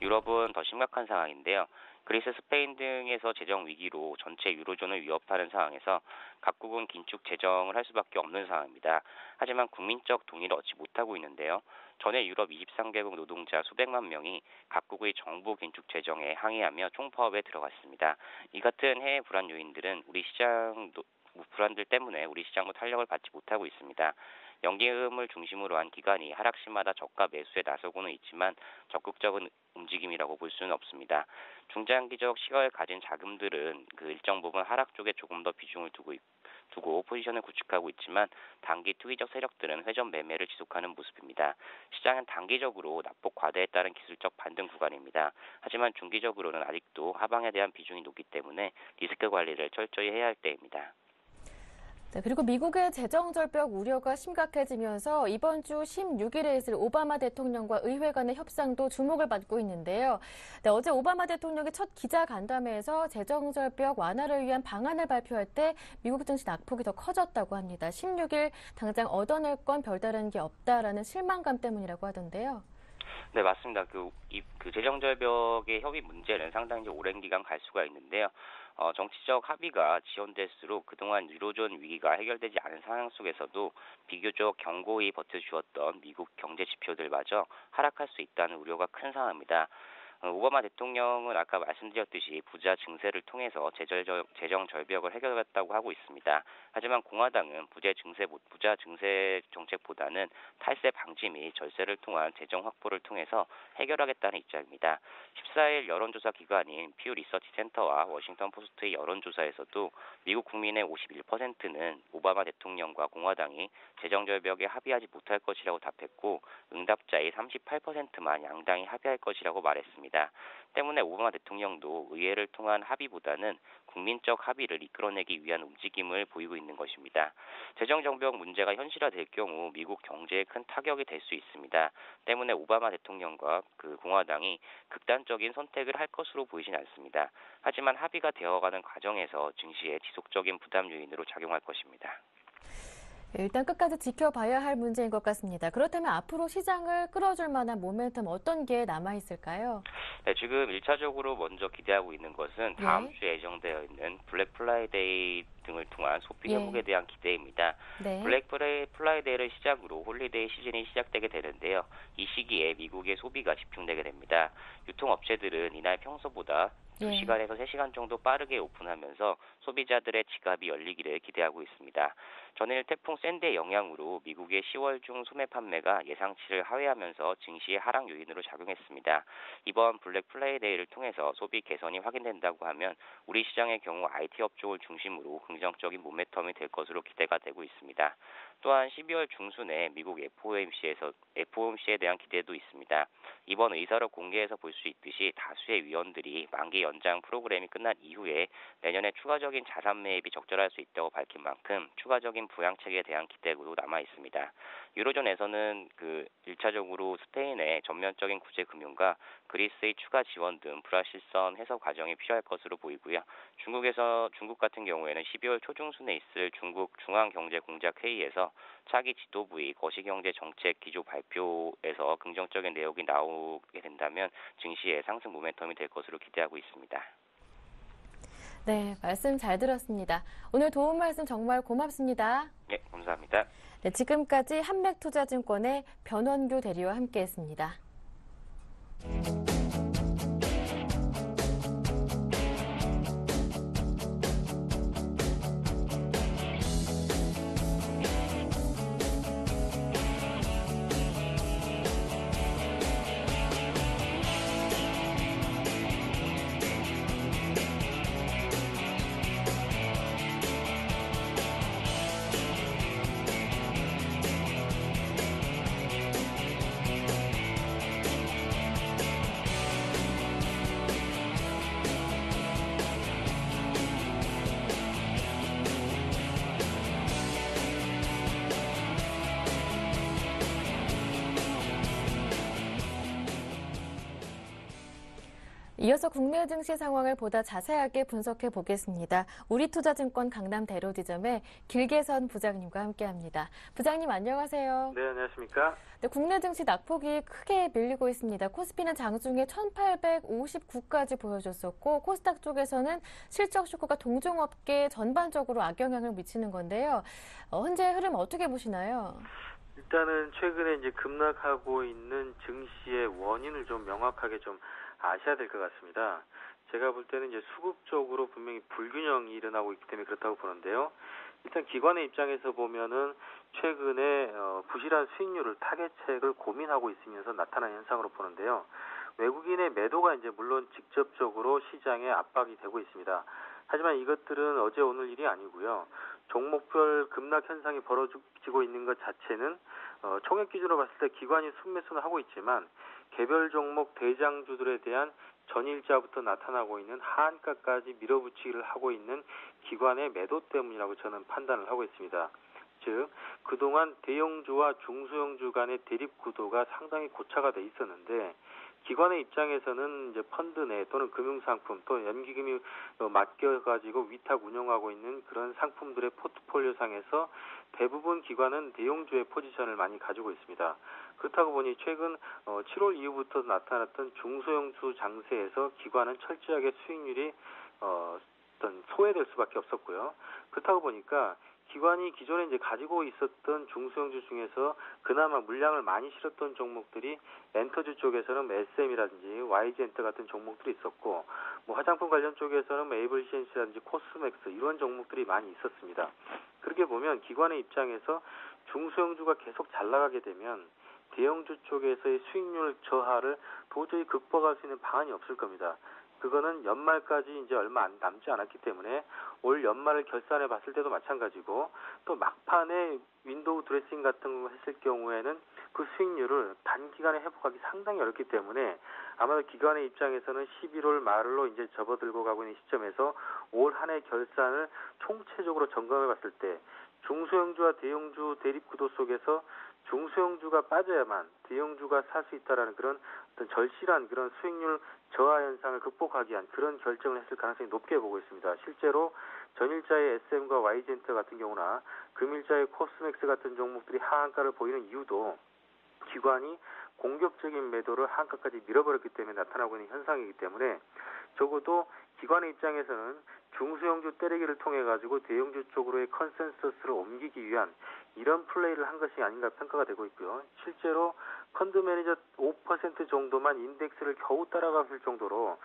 유럽은 더 심각한 상황인데요. 그리스, 스페인 등에서 재정 위기로 전체 유로존을 위협하는 상황에서 각국은 긴축 재정을 할 수밖에 없는 상황입니다. 하지만 국민적 동의를 얻지 못하고 있는데요. 전에 유럽 23개국 노동자 수백만 명이 각국의 정부 긴축 재정에 항의하며 총파업에 들어갔습니다. 이 같은 해외 불안 요인들은 우리 시장 불안들 때문에 우리 시장도 탄력을 받지 못하고 있습니다. 연기금을 중심으로 한 기관이 하락시마다 저가 매수에 나서고는 있지만 적극적인 움직임이라고 볼 수는 없습니다. 중장기적 시각을 가진 자금들은 그 일정 부분 하락 쪽에 조금 더 비중을 두고 포지션을 구축하고 있지만 단기 투기적 세력들은 회전 매매를 지속하는 모습입니다. 시장은 단기적으로 낙폭 과대에 따른 기술적 반등 구간입니다. 하지만 중기적으로는 아직도 하방에 대한 비중이 높기 때문에 리스크 관리를 철저히 해야 할 때입니다. 네, 그리고 미국의 재정절벽 우려가 심각해지면서 이번 주 16일에 있을 오바마 대통령과 의회 간의 협상도 주목을 받고 있는데요. 네, 어제 오바마 대통령이 첫 기자간담회에서 재정절벽 완화를 위한 방안을 발표할 때 미국 증시 낙폭이 더 커졌다고 합니다. 16일 당장 얻어낼 건 별다른 게 없다라는 실망감 때문이라고 하던데요. 네, 맞습니다. 그 재정절벽의 협의 문제는 상당히 오랜 기간 갈 수가 있는데요. 정치적 합의가 지연될수록 그동안 유로존 위기가 해결되지 않은 상황 속에서도 비교적 견고히 버텨주었던 미국 경제 지표들마저 하락할 수 있다는 우려가 큰 상황입니다. 오바마 대통령은 아까 말씀드렸듯이 부자 증세를 통해서 재정 절벽을 해결했다고 하고 있습니다. 하지만 공화당은 부자 증세 정책보다는 탈세 방지 및 절세를 통한 재정 확보를 통해서 해결하겠다는 입장입니다. 14일 여론조사 기관인 퓨 리서치 센터와 워싱턴 포스트의 여론조사에서도 미국 국민의 51%는 오바마 대통령과 공화당이 재정 절벽에 합의하지 못할 것이라고 답했고 응답자의 38%만 양당이 합의할 것이라고 말했습니다. 때문에 오바마 대통령도 의회를 통한 합의보다는 국민적 합의를 이끌어내기 위한 움직임을 보이고 있는 것입니다. 재정절벽 문제가 현실화될 경우 미국 경제에 큰 타격이 될 수 있습니다. 때문에 오바마 대통령과 공화당이 극단적인 선택을 할 것으로 보이진 않습니다. 하지만 합의가 되어가는 과정에서 증시에 지속적인 부담 요인으로 작용할 것입니다. 일단 끝까지 지켜봐야 할 문제인 것 같습니다. 그렇다면 앞으로 시장을 끌어줄 만한 모멘텀 어떤 게 남아있을까요? 네, 지금 1차적으로 먼저 기대하고 있는 것은 다음 예. 주에 예정되어 있는 블랙 프라이데이 등을 통한 소비 회복에 예. 대한 기대입니다. 네. 블랙 프라이데이를 시작으로 홀리데이 시즌이 시작되게 되는데요. 이 시기에 미국의 소비가 집중되게 됩니다. 유통업체들은 이날 평소보다 예. 2시간에서 3시간 정도 빠르게 오픈하면서 소비자들의 지갑이 열리기를 기대하고 있습니다. 전일 태풍 샌디의 영향으로 미국의 10월 중 소매 판매가 예상치를 하회하면서 증시의 하락 요인으로 작용했습니다. 이번 블랙 프라이데이를 통해서 소비 개선이 확인된다고 하면 우리 시장의 경우 IT 업종을 중심으로 긍정적인 모멘텀이 될 것으로 기대가 되고 있습니다. 또한 12월 중순에 미국 FOMC에 대한 기대도 있습니다. 이번 의사록 공개에서 볼 수 있듯이 다수의 위원들이 만기 연장 프로그램이 끝난 이후에 내년에 추가적인 자산 매입이 적절할 수 있다고 밝힌 만큼 추가적인 부양책에 대한 기대도 남아 있습니다. 유로존에서는 1차적으로 스페인의 전면적인 구제 금융과 그리스의 추가 지원 등 불확실성 해소 과정이 필요할 것으로 보이고요. 중국 같은 경우에는 12월 초중순에 있을 중국 중앙경제공작회의에서 차기 지도부의 거시경제 정책 기조 발표에서 긍정적인 내용이 나오게 된다면 증시의 상승 모멘텀이 될 것으로 기대하고 있습니다. 네, 말씀 잘 들었습니다. 오늘 도움 말씀 정말 고맙습니다. 네, 감사합니다. 네, 지금까지 한맥투자증권의 변원규 대리와 함께했습니다. 이어서 국내 증시 상황을 보다 자세하게 분석해 보겠습니다. 우리투자증권 강남 대로지점의 길계선 부장님과 함께합니다. 부장님 안녕하세요. 네, 안녕하십니까? 네, 국내 증시 낙폭이 크게 밀리고 있습니다. 코스피는 장중에 1859까지 보여줬었고 코스닥 쪽에서는 실적 쇼크가 동종업계 전반적으로 악영향을 미치는 건데요. 현재 흐름 어떻게 보시나요? 일단은 최근에 이제 급락하고 있는 증시의 원인을 좀 명확하게 좀 아셔야 될 것 같습니다. 제가 볼 때는 이제 수급적으로 분명히 불균형이 일어나고 있기 때문에 그렇다고 보는데요. 일단 기관의 입장에서 보면은 최근에 부실한 수익률을 타겟책을 고민하고 있으면서 나타난 현상으로 보는데요. 외국인의 매도가 이제 물론 직접적으로 시장에 압박이 되고 있습니다. 하지만 이것들은 어제 오늘 일이 아니고요. 종목별 급락 현상이 벌어지고 있는 것 자체는 총액 기준으로 봤을 때 기관이 순매수는 하고 있지만 개별 종목 대장주들에 대한 전일자부터 나타나고 있는 하한가까지 밀어붙이기를 하고 있는 기관의 매도 때문이라고 저는 판단을 하고 있습니다. 즉 그동안 대형주와 중소형주 간의 대립 구도가 상당히 고착화 돼 있었는데 기관의 입장에서는 이제 펀드 내 또는 금융상품 또 연기금이 맡겨가지고 위탁 운영하고 있는 그런 상품들의 포트폴리오 상에서 대부분 기관은 대형주의 포지션을 많이 가지고 있습니다. 그렇다고 보니 최근 7월 이후부터 나타났던 중소형주 장세에서 기관은 철저하게 수익률이 어떤 소외될 수밖에 없었고요. 그렇다고 보니까 기관이 기존에 이제 가지고 있었던 중소형주 중에서 그나마 물량을 많이 실었던 종목들이 엔터주 쪽에서는 SM이라든지 YG엔터 같은 종목들이 있었고, 뭐 화장품 관련 쪽에서는 에이블시엔시라든지 코스맥스 이런 종목들이 많이 있었습니다. 그렇게 보면 기관의 입장에서 중소형주가 계속 잘 나가게 되면 대형주 쪽에서의 수익률 저하를 도저히 극복할 수 있는 방안이 없을 겁니다. 그거는 연말까지 이제 얼마 남지 않았기 때문에 올 연말을 결산해 봤을 때도 마찬가지고 또 막판에 윈도우 드레싱 같은 거 했을 경우에는 그 수익률을 단기간에 회복하기 상당히 어렵기 때문에 아마도 기관의 입장에서는 11월 말로 이제 접어들고 가고 있는 시점에서 올 한 해 결산을 총체적으로 점검해 봤을 때 중소형주와 대형주 대립 구도 속에서 중소형주가 빠져야만 대형주가 살 수 있다라는 그런 어떤 절실한 그런 수익률 저하 현상을 극복하기 위한 그런 결정을 했을 가능성이 높게 보고 있습니다. 실제로 전일자의 SM과 YG엔터 같은 경우나 금일자의 코스맥스 같은 종목들이 하한가를 보이는 이유도 기관이 공격적인 매도를 하한가까지 밀어버렸기 때문에 나타나고 있는 현상이기 때문에 적어도 기관의 입장에서는 중소형주 때리기를 통해 가지고 대형주 쪽으로의 컨센서스를 옮기기 위한 이런 플레이를 한 것이 아닌가 평가가 되고 있고요. 실제로 펀드 매니저 5% 정도만 인덱스를 겨우 따라갔을 정도로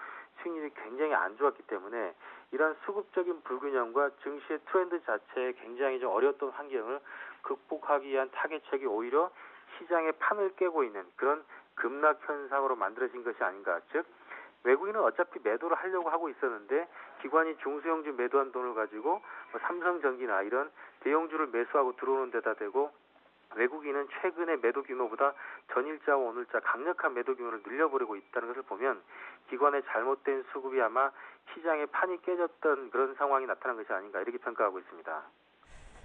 수익률이 굉장히 안 좋았기 때문에 이러한 수급적인 불균형과 증시의 트렌드 자체에 굉장히 좀 어려웠던 환경을 극복하기 위한 타겟책이 오히려 시장의 판을 깨고 있는 그런 급락 현상으로 만들어진 것이 아닌가. 즉 외국인은 어차피 매도를 하려고 하고 있었는데 기관이 중소형주 매도한 돈을 가지고 삼성전기나 이런 대형주를 매수하고 들어오는 데다 대고 외국인은 최근의 매도 규모보다 전일자와 오늘자 강력한 매도 규모를 늘려버리고 있다는 것을 보면 기관의 잘못된 수급이 아마 시장의 판이 깨졌던 그런 상황이 나타난 것이 아닌가 이렇게 평가하고 있습니다.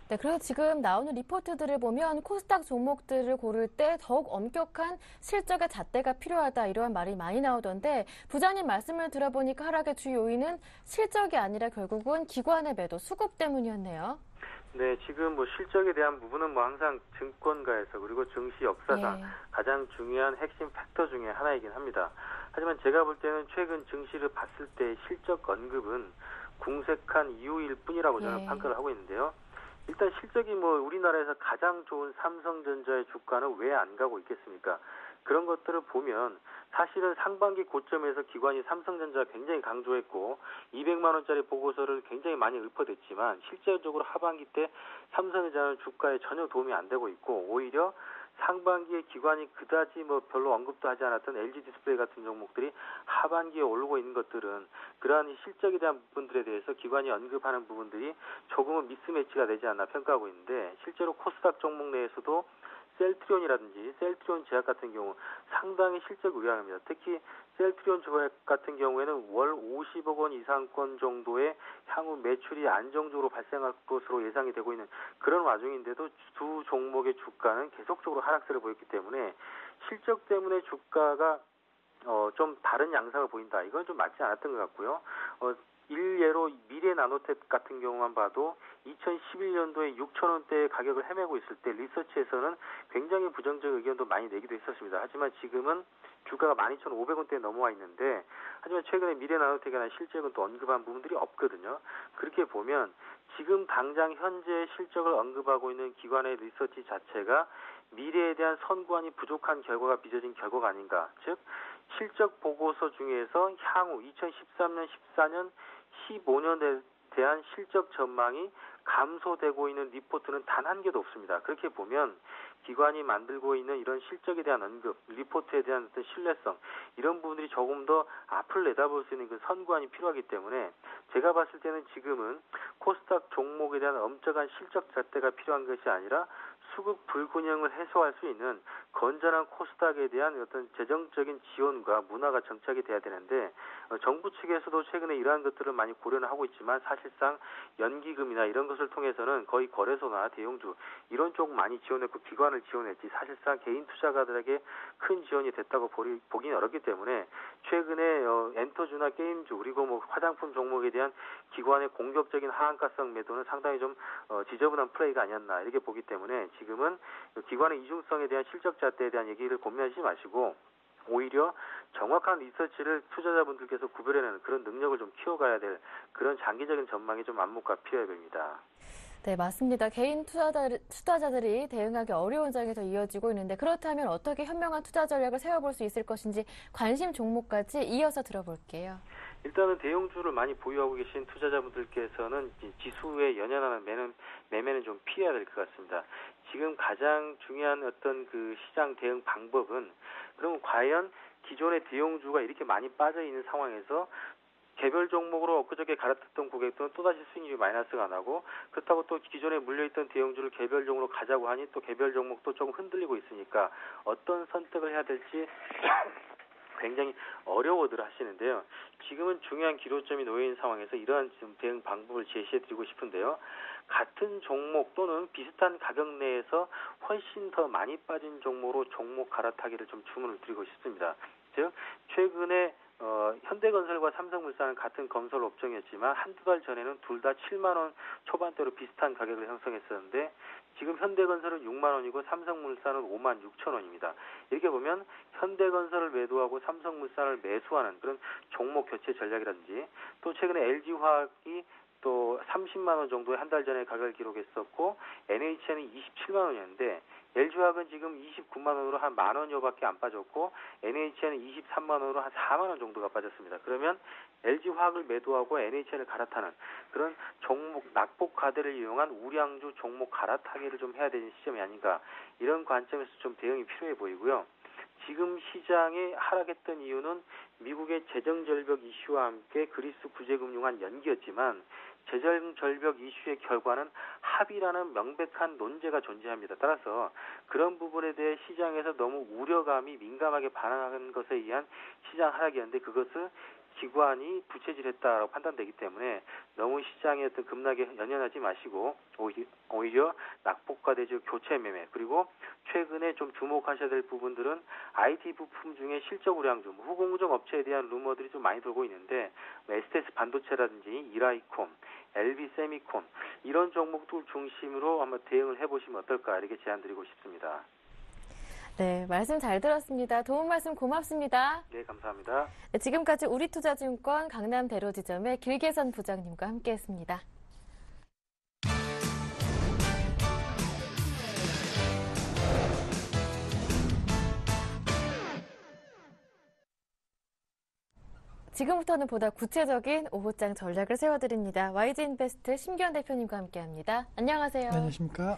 네, 그래서 지금 나오는 리포트들을 보면 코스닥 종목들을 고를 때 더욱 엄격한 실적의 잣대가 필요하다 이러한 말이 많이 나오던데 부장님 말씀을 들어보니까 하락의 주 요인은 실적이 아니라 결국은 기관의 매도 수급 때문이었네요. 네, 지금 실적에 대한 부분은 항상 증권가에서 그리고 증시 역사상 가장 중요한 핵심 팩터 중에 하나이긴 합니다. 하지만 제가 볼 때는 최근 증시를 봤을 때 실적 언급은 궁색한 이유일 뿐이라고 저는 평가를 하고 있는데요. 일단 실적이 우리나라에서 가장 좋은 삼성전자의 주가는 왜 안 가고 있겠습니까? 그런 것들을 보면 사실은 상반기 고점에서 기관이 삼성전자 굉장히 강조했고 200만 원짜리 보고서를 굉장히 많이 읊어댔지만 실제적으로 하반기 때 삼성전자는 주가에 전혀 도움이 안 되고 있고 오히려 상반기에 기관이 그다지 별로 언급도 하지 않았던 LG 디스플레이 같은 종목들이 하반기에 오르고 있는 것들은 그러한 실적에 대한 부분들에 대해서 기관이 언급하는 부분들이 조금은 미스매치가 되지 않나 평가하고 있는데 실제로 코스닥 종목 내에서도 셀트리온이라든지 셀트리온 제약 같은 경우 상당히 실적 우량합니다. 특히 셀트리온 제약 같은 경우에는 월 50억 원 이상권 정도의 향후 매출이 안정적으로 발생할 것으로 예상이 되고 있는 그런 와중인데도 두 종목의 주가는 계속적으로 하락세를 보였기 때문에 실적 때문에 주가가 좀 다른 양상을 보인다. 이건 좀 맞지 않았던 것 같고요. 일례로 미래나노텍 같은 경우만 봐도 2011년도에 6,000원대의 가격을 헤매고 있을 때 리서치에서는 굉장히 부정적 의견도 많이 내기도 했었습니다. 하지만 지금은 주가가 12,500원대에 넘어와 있는데 하지만 최근에 미래나노텍이나 실적은 또 언급한 부분들이 없거든요. 그렇게 보면 지금 당장 현재 실적을 언급하고 있는 기관의 리서치 자체가 미래에 대한 선구안이 부족한 결과가 빚어진 결과가 아닌가. 즉 실적 보고서 중에서 향후 2013년, 14년, 15년에 대한 실적 전망이 감소되고 있는 리포트는 단 한 개도 없습니다. 그렇게 보면 기관이 만들고 있는 이런 실적에 대한 언급, 리포트에 대한 어떤 신뢰성 이런 부분들이 조금 더 앞을 내다볼 수 있는 그 선구안이 필요하기 때문에 제가 봤을 때는 지금은 코스닥 종목에 대한 엄격한 실적 잣대가 필요한 것이 아니라 수급 불균형을 해소할 수 있는 건전한 코스닥에 대한 어떤 재정적인 지원과 문화가 정착이 돼야 되는데 정부 측에서도 최근에 이러한 것들을 많이 고려는 하고 있지만 사실상 연기금이나 이런 것을 통해서는 거의 거래소나 대형주 이런 쪽 많이 지원했고 기관을 지원했지 사실상 개인 투자가들에게 큰 지원이 됐다고 보기는 어렵기 때문에 최근에 엔터주나 게임주 그리고 화장품 종목에 대한 기관의 공격적인 하한가성 매도는 상당히 좀 지저분한 플레이가 아니었나 이렇게 보기 때문에 지금은 기관의 이중성에 대한 실적 잣대에 대한 얘기를 고민하지 마시고 오히려 정확한 리서치를 투자자분들께서 구별해내는 그런 능력을 좀 키워가야 될 그런 장기적인 전망이 좀 안목과 필요해 보입니다. 네, 맞습니다. 개인 투자자들이 대응하기 어려운 장이 더 이어지고 있는데 그렇다면 어떻게 현명한 투자 전략을 세워볼 수 있을 것인지 관심 종목까지 이어서 들어볼게요. 일단은 대형주를 많이 보유하고 계신 투자자분들께서는 지수에 연연하는 매매는 좀 피해야 될 것 같습니다. 지금 가장 중요한 어떤 그 시장 대응 방법은 그럼 과연 기존의 대형주가 이렇게 많이 빠져 있는 상황에서 개별 종목으로 엊그저께 갈아탔던 고객들은 또다시 수익률이 마이너스가 나고 그렇다고 또 기존에 물려있던 대형주를 개별 종목으로 가자고 하니 또 개별 종목도 조금 흔들리고 있으니까 어떤 선택을 해야 될지 굉장히 어려워들 하시는데요. 지금은 중요한 기로점이 놓여있는 상황에서 이러한 좀 대응 방법을 제시해드리고 싶은데요. 같은 종목 또는 비슷한 가격 내에서 훨씬 더 많이 빠진 종목으로 종목 갈아타기를 좀 주문을 드리고 싶습니다. 즉 최근에 현대건설과 삼성물산은 같은 건설 업종이었지만 한두 달 전에는 둘 다 7만 원 초반대로 비슷한 가격을 형성했었는데 지금 현대건설은 6만 원이고 삼성물산은 5만 6천 원입니다. 이렇게 보면 현대건설을 매도하고 삼성물산을 매수하는 그런 종목 교체 전략이라든지 또 최근에 LG화학이 또 30만 원 정도의 한 달 전에 가격을 기록했었고 NHN은 27만 원이었는데 LG화학은 지금 29만 원으로 한 만 원여밖에 안 빠졌고 NHN은 23만 원으로 한 4만 원 정도가 빠졌습니다. 그러면 LG화학을 매도하고 NHN을 갈아타는 그런 종목 낙폭 과대를 이용한 우량주 종목 갈아타기를 좀 해야 되는 시점이 아닌가 이런 관점에서 좀 대응이 필요해 보이고요. 지금 시장이 하락했던 이유는 미국의 재정절벽 이슈와 함께 그리스 구제금융안 연기였지만 재정절벽 이슈의 결과는 합의라는 명백한 논제가 존재합니다. 따라서 그런 부분에 대해 시장에서 너무 우려감이 민감하게 반응한 것에 의한 시장 하락이었는데 그것을 기관이 부채질했다라고 판단되기 때문에 너무 시장의 어떤 급락에 연연하지 마시고 오히려 낙폭과대주 교체 매매 그리고 최근에 좀 주목하셔야 될 부분들은 IT 부품 중에 실적 우량주, 후공정 업체에 대한 루머들이 좀 많이 돌고 있는데 STS 반도체라든지 이라이콤, LB 세미콘 이런 종목들 중심으로 한번 대응을 해보시면 어떨까 이렇게 제안드리고 싶습니다. 네, 말씀 잘 들었습니다. 도움 말씀 고맙습니다. 네, 감사합니다. 네, 지금까지 우리투자증권 강남대로지점의 길계선 부장님과 함께했습니다. 지금부터는 보다 구체적인 오후장 전략을 세워드립니다. YG인베스트 심기현 대표님과 함께합니다. 안녕하세요. 네, 안녕하십니까.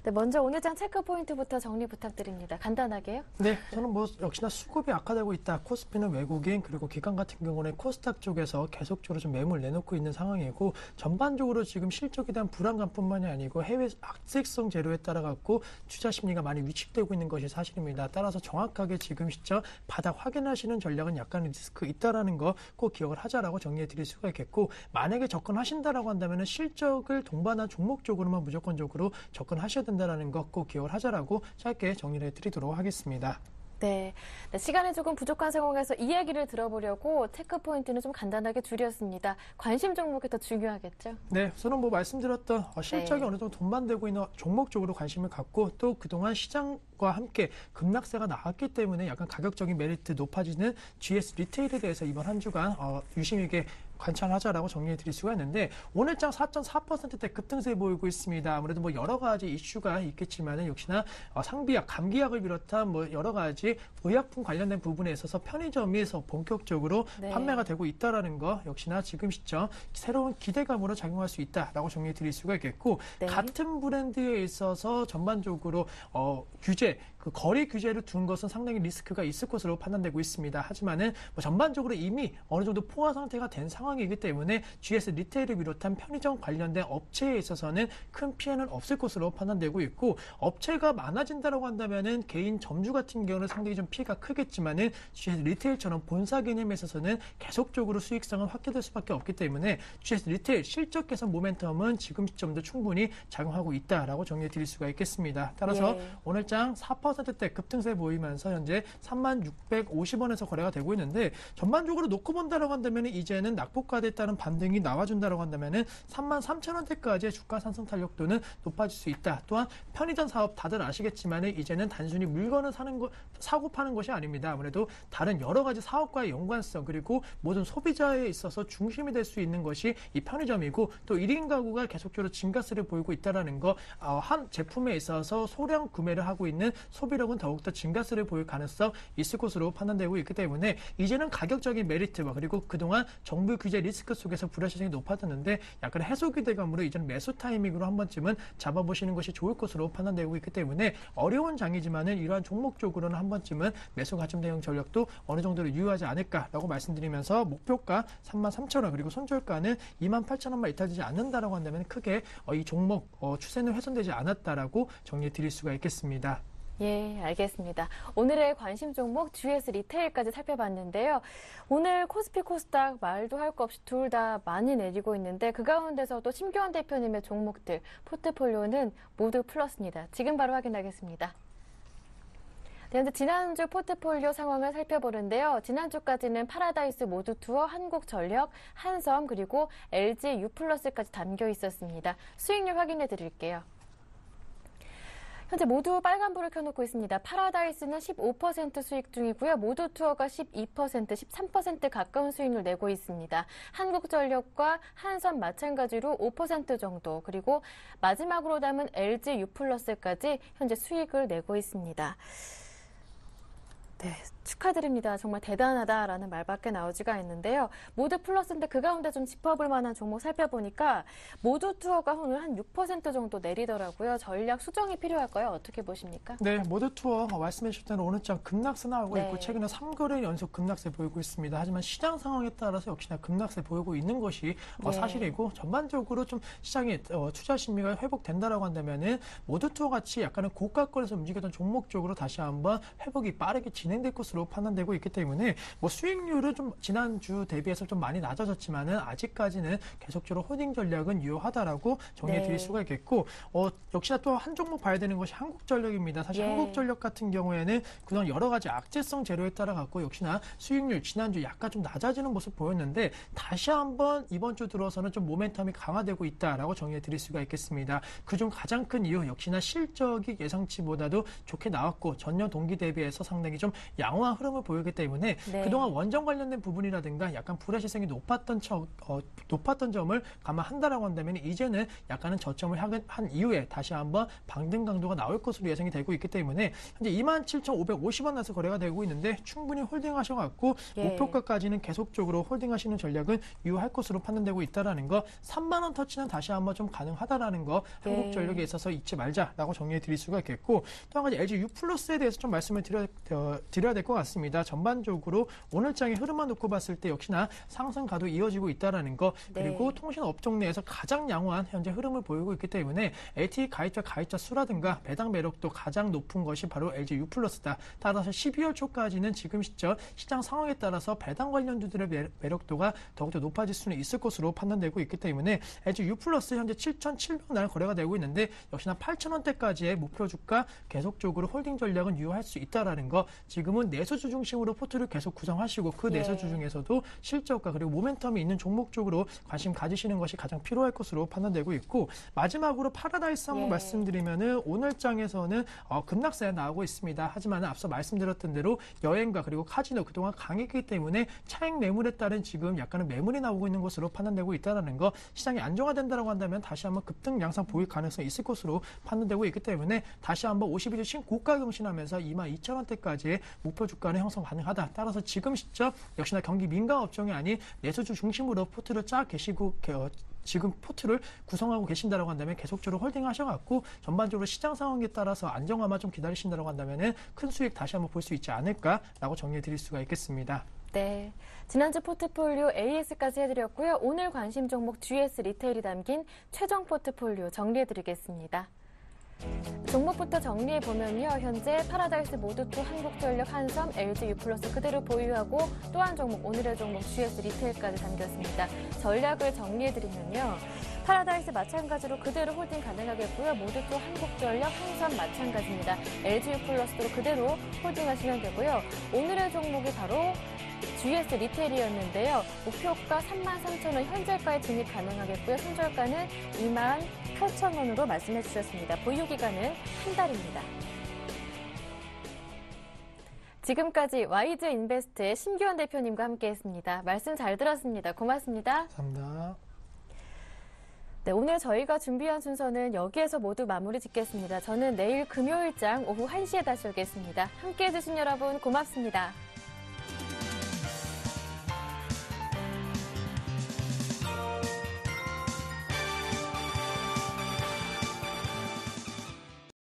네, 먼저 오늘 장 체크 포인트부터 정리 부탁드립니다. 간단하게요. 네, 저는 역시나 수급이 악화되고 있다. 코스피는 외국인 그리고 기관 같은 경우는 코스닥 쪽에서 계속적으로 좀 매물 내놓고 있는 상황이고 전반적으로 지금 실적에 대한 불안감뿐만이 아니고 해외 악재성 재료에 따라 갖고 투자 심리가 많이 위축되고 있는 것이 사실입니다. 따라서 정확하게 지금 시점 바닥 확인하시는 전략은 약간의 리스크 있다라는 거 꼭 기억을 하자라고 정리해 드릴 수가 있겠고 만약에 접근하신다라고 한다면은 실적을 동반한 종목 쪽으로만 무조건적으로 접근하셔야 된다라는 거 꼭 기억을 하자라고 짧게 정리를 해드리도록 하겠습니다. 네, 시간이 조금 부족한 상황에서 이야기를 들어보려고 체크 포인트는 좀 간단하게 줄였습니다. 관심 종목이 더 중요하겠죠? 네, 저는 말씀드렸던 실적이 네. 어느 정도 동반되고 있는 종목 쪽으로 관심을 갖고 또 그동안 시장과 함께 급락세가 나왔기 때문에 약간 가격적인 메리트 높아지는 GS 리테일에 대해서 이번 한 주간 유심 있게 관찰하자라고 정리해 드릴 수가 있는데 오늘 장 4.4%대 급등세 보이고 있습니다. 아무래도 여러 가지 이슈가 있겠지만은 역시나 상비약, 감기약을 비롯한 여러 가지 의약품 관련된 부분에 있어서 편의점에서 본격적으로 네. 판매가 되고 있다라는 거 역시나 지금 시점 새로운 기대감으로 작용할 수 있다라고 정리해 드릴 수가 있겠고 네. 같은 브랜드에 있어서 전반적으로 규제 그 거리 규제를 둔 것은 상당히 리스크가 있을 것으로 판단되고 있습니다. 하지만은 전반적으로 이미 어느 정도 포화 상태가 된 상황이기 때문에 GS 리테일을 비롯한 편의점 관련된 업체에 있어서는 큰 피해는 없을 것으로 판단되고 있고 업체가 많아진다라고 한다면은 개인 점주 같은 경우는 상당히 좀 피해가 크겠지만은 GS 리테일처럼 본사 개념에 있어서는 계속적으로 수익성은 확대될 수밖에 없기 때문에 GS 리테일 실적 개선 모멘텀은 지금 시점도 충분히 작용하고 있다라고 정리해 드릴 수가 있겠습니다. 따라서 오늘 장 4%대 급등세 보이면서 현재 3650원에서 거래가 되고 있는데 전반적으로 놓고 본다라고 한다면 이제는 낙폭과대에 따른 반등이 나와준다라고 한다면 33,000원대까지의 주가 상승 탄력도는 높아질 수 있다. 또한 편의점 사업 다들 아시겠지만 이제는 단순히 물건을 사고 파는 것이 아닙니다. 아무래도 다른 여러 가지 사업과의 연관성 그리고 모든 소비자에 있어서 중심이 될 수 있는 것이 이 편의점이고 또 1인 가구가 계속적으로 증가세를 보이고 있다는 거 한 제품에 있어서 소량 구매를 하고 있는 소비력은 더욱더 증가세를 보일 가능성 있을 것으로 판단되고 있기 때문에 이제는 가격적인 메리트와 그리고 그동안 정부 규제 리스크 속에서 불확실성이 높아졌는데 약간 해소 기대감으로 이제는 매수 타이밍으로 한 번쯤은 잡아보시는 것이 좋을 것으로 판단되고 있기 때문에 어려운 장이지만은 이러한 종목 쪽으로는 한 번쯤은 매수 가점 대응 전략도 어느 정도로 유효하지 않을까라고 말씀드리면서 목표가 33,000원 그리고 손절가는 28,000원만 이탈되지 않는다라고 한다면 크게 이 종목 추세는 훼손되지 않았다라고 정리해 드릴 수가 있겠습니다. 예, 알겠습니다. 오늘의 관심 종목 GS 리테일까지 살펴봤는데요. 오늘 코스피 코스닥 말도 할 거 없이 둘 다 많이 내리고 있는데 그 가운데서도 심규환 대표님의 종목들 포트폴리오는 모두 플러스입니다. 지금 바로 확인하겠습니다. 네, 현재 지난주 포트폴리오 상황을 살펴보는데요. 지난주까지는 파라다이스 모두투어, 한국전력, 한섬 그리고 LG U+까지 담겨 있었습니다. 수익률 확인해 드릴게요. 현재 모두 빨간불을 켜놓고 있습니다. 파라다이스는 15% 수익 중이고요. 모두투어가 12%, 13% 가까운 수익률 내고 있습니다. 한국전력과 한섬 마찬가지로 5% 정도, 그리고 마지막으로 남은 LG U+까지 현재 수익을 내고 있습니다. 네, 축하드립니다. 정말 대단하다라는 말밖에 나오지가 않는데요. 모두 플러스인데 그 가운데 좀 짚어볼 만한 종목 살펴보니까 모두 투어가 오늘 한 6% 정도 내리더라고요. 전략 수정이 필요할까요? 어떻게 보십니까? 네, 모두 투어 말씀해 주신 대로 오늘장 급락세 나오고 네. 있고 최근에 3거래 연속 급락세 보이고 있습니다. 하지만 시장 상황에 따라서 역시나 급락세 보이고 있는 것이 네. 사실이고 전반적으로 좀 시장의 투자 심리가 회복된다라고 한다면은 모두 투어 같이 약간은 고가권에서 움직이던 종목 쪽으로 다시 한번 회복이 빠르게 진행될 것으로 판단되고 있기 때문에 수익률은 좀 지난주 대비해서 좀 많이 낮아졌지만은 아직까지는 계속적으로 홀딩 전략은 유효하다라고 정리해 드릴 수가 있겠고 역시나 또 한 종목 봐야 되는 것이 한국전력입니다. 사실 예. 한국전력 같은 경우에는 그동안 여러 가지 악재성 재료에 따라 갖고 역시나 수익률 지난주 약간 좀 낮아지는 모습 보였는데 다시 한번 이번 주 들어서는 좀 모멘텀이 강화되고 있다라고 정리해 드릴 수가 있겠습니다. 그중 가장 큰 이유 역시나 실적이 예상치보다도 좋게 나왔고 전년 동기 대비해서 상당히 좀 양호한 흐름을 보이기 때문에 네. 그동안 원전 관련된 부분이라든가 약간 불확실성이 높았던 점을 감안한다라고 한다면 이제는 약간은 저점을 한 이후에 다시 한번 방등 강도가 나올 것으로 예상이 되고 있기 때문에 현재 27,550원에서 거래가 되고 있는데 충분히 홀딩하셔갖고 예. 목표가까지는 계속적으로 홀딩하시는 전략은 유효할 것으로 판단되고 있다라는 거, 3만 원 터치는 다시 한번 좀 가능하다라는 거 예. 한국전력에 있어서 잊지 말자라고 정리해 드릴 수가 있겠고 또 한 가지 LG U+에 대해서 좀 말씀을 드려야 될 것 같습니다. 전반적으로 오늘장의 흐름만 놓고 봤을 때 역시나 상승 가도 이어지고 있다라는 거 그리고 네. 통신 업종 내에서 가장 양호한 현재 흐름을 보이고 있기 때문에 LTE 가입자 수라든가 배당 매력도 가장 높은 것이 바로 LG U+다. 따라서 12월 초까지는 지금 시장 상황에 따라서 배당 관련주들의 매력도가 더욱더 높아질 수는 있을 것으로 판단되고 있기 때문에 LG U+ 현재 7,700날 거래가 되고 있는데 역시나 8,000원대까지의 목표 주가 계속적으로 홀딩 전략은 유효할 수 있다라는 거. 지금은 내수주 중심으로 포트를 계속 구성하시고 그 내수주 중에서도 실적과 그리고 모멘텀이 있는 종목 쪽으로 관심 가지시는 것이 가장 필요할 것으로 판단되고 있고 마지막으로 파라다이스 한번 말씀드리면은 오늘 장에서는 급락세 나오고 있습니다. 하지만 앞서 말씀드렸던 대로 여행과 그리고 카지노 그동안 강했기 때문에 차익 매물에 따른 지금 약간은 매물이 나오고 있는 것으로 판단되고 있다는 거 시장이 안정화된다라고 한다면 다시 한번 급등 양상 보일 가능성이 있을 것으로 판단되고 있기 때문에 다시 한번 52주 신고가 경신하면서 22,000원대까지의 목표 주가는 형성 가능하다. 따라서 지금 시점 역시나 경기 민감 업종이 아닌 내수주 중심으로 포트를 짜 계시고 지금 포트를 구성하고 계신다라고 한다면 계속적으로 홀딩하셔갖고 전반적으로 시장 상황에 따라서 안정화만 좀 기다리신다라고 한다면은 큰 수익 다시 한번 볼 수 있지 않을까라고 정리해 드릴 수가 있겠습니다. 네, 지난주 포트폴리오 AS까지 해드렸고요. 오늘 관심 종목 GS 리테일이 담긴 최종 포트폴리오 정리해드리겠습니다. 종목부터 정리해보면요. 현재 파라다이스 모두투, 한국전력, 한섬, LG U+ 그대로 보유하고 또 한 종목, 오늘의 종목 GS 리테일까지 담겼습니다. 전략을 정리해드리면요. 파라다이스 마찬가지로 그대로 홀딩 가능하겠고요. 모두투, 한국전력, 한섬 마찬가지입니다. LG U+도 그대로 홀딩하시면 되고요. 오늘의 종목이 바로 GS 리테일이었는데요. 목표가 33,000원, 현재가에 진입 가능하겠고요. 손절가는 28,000원으로 말씀해 주셨습니다. 보유 기간은 한 달입니다. 지금까지 YG 인베스트의 심규환 대표님과 함께했습니다. 말씀 잘 들었습니다. 고맙습니다. 감사합니다. 네, 오늘 저희가 준비한 순서는 여기에서 모두 마무리 짓겠습니다. 저는 내일 금요일장 오후 1시에 다시 오겠습니다. 함께해 주신 여러분 고맙습니다.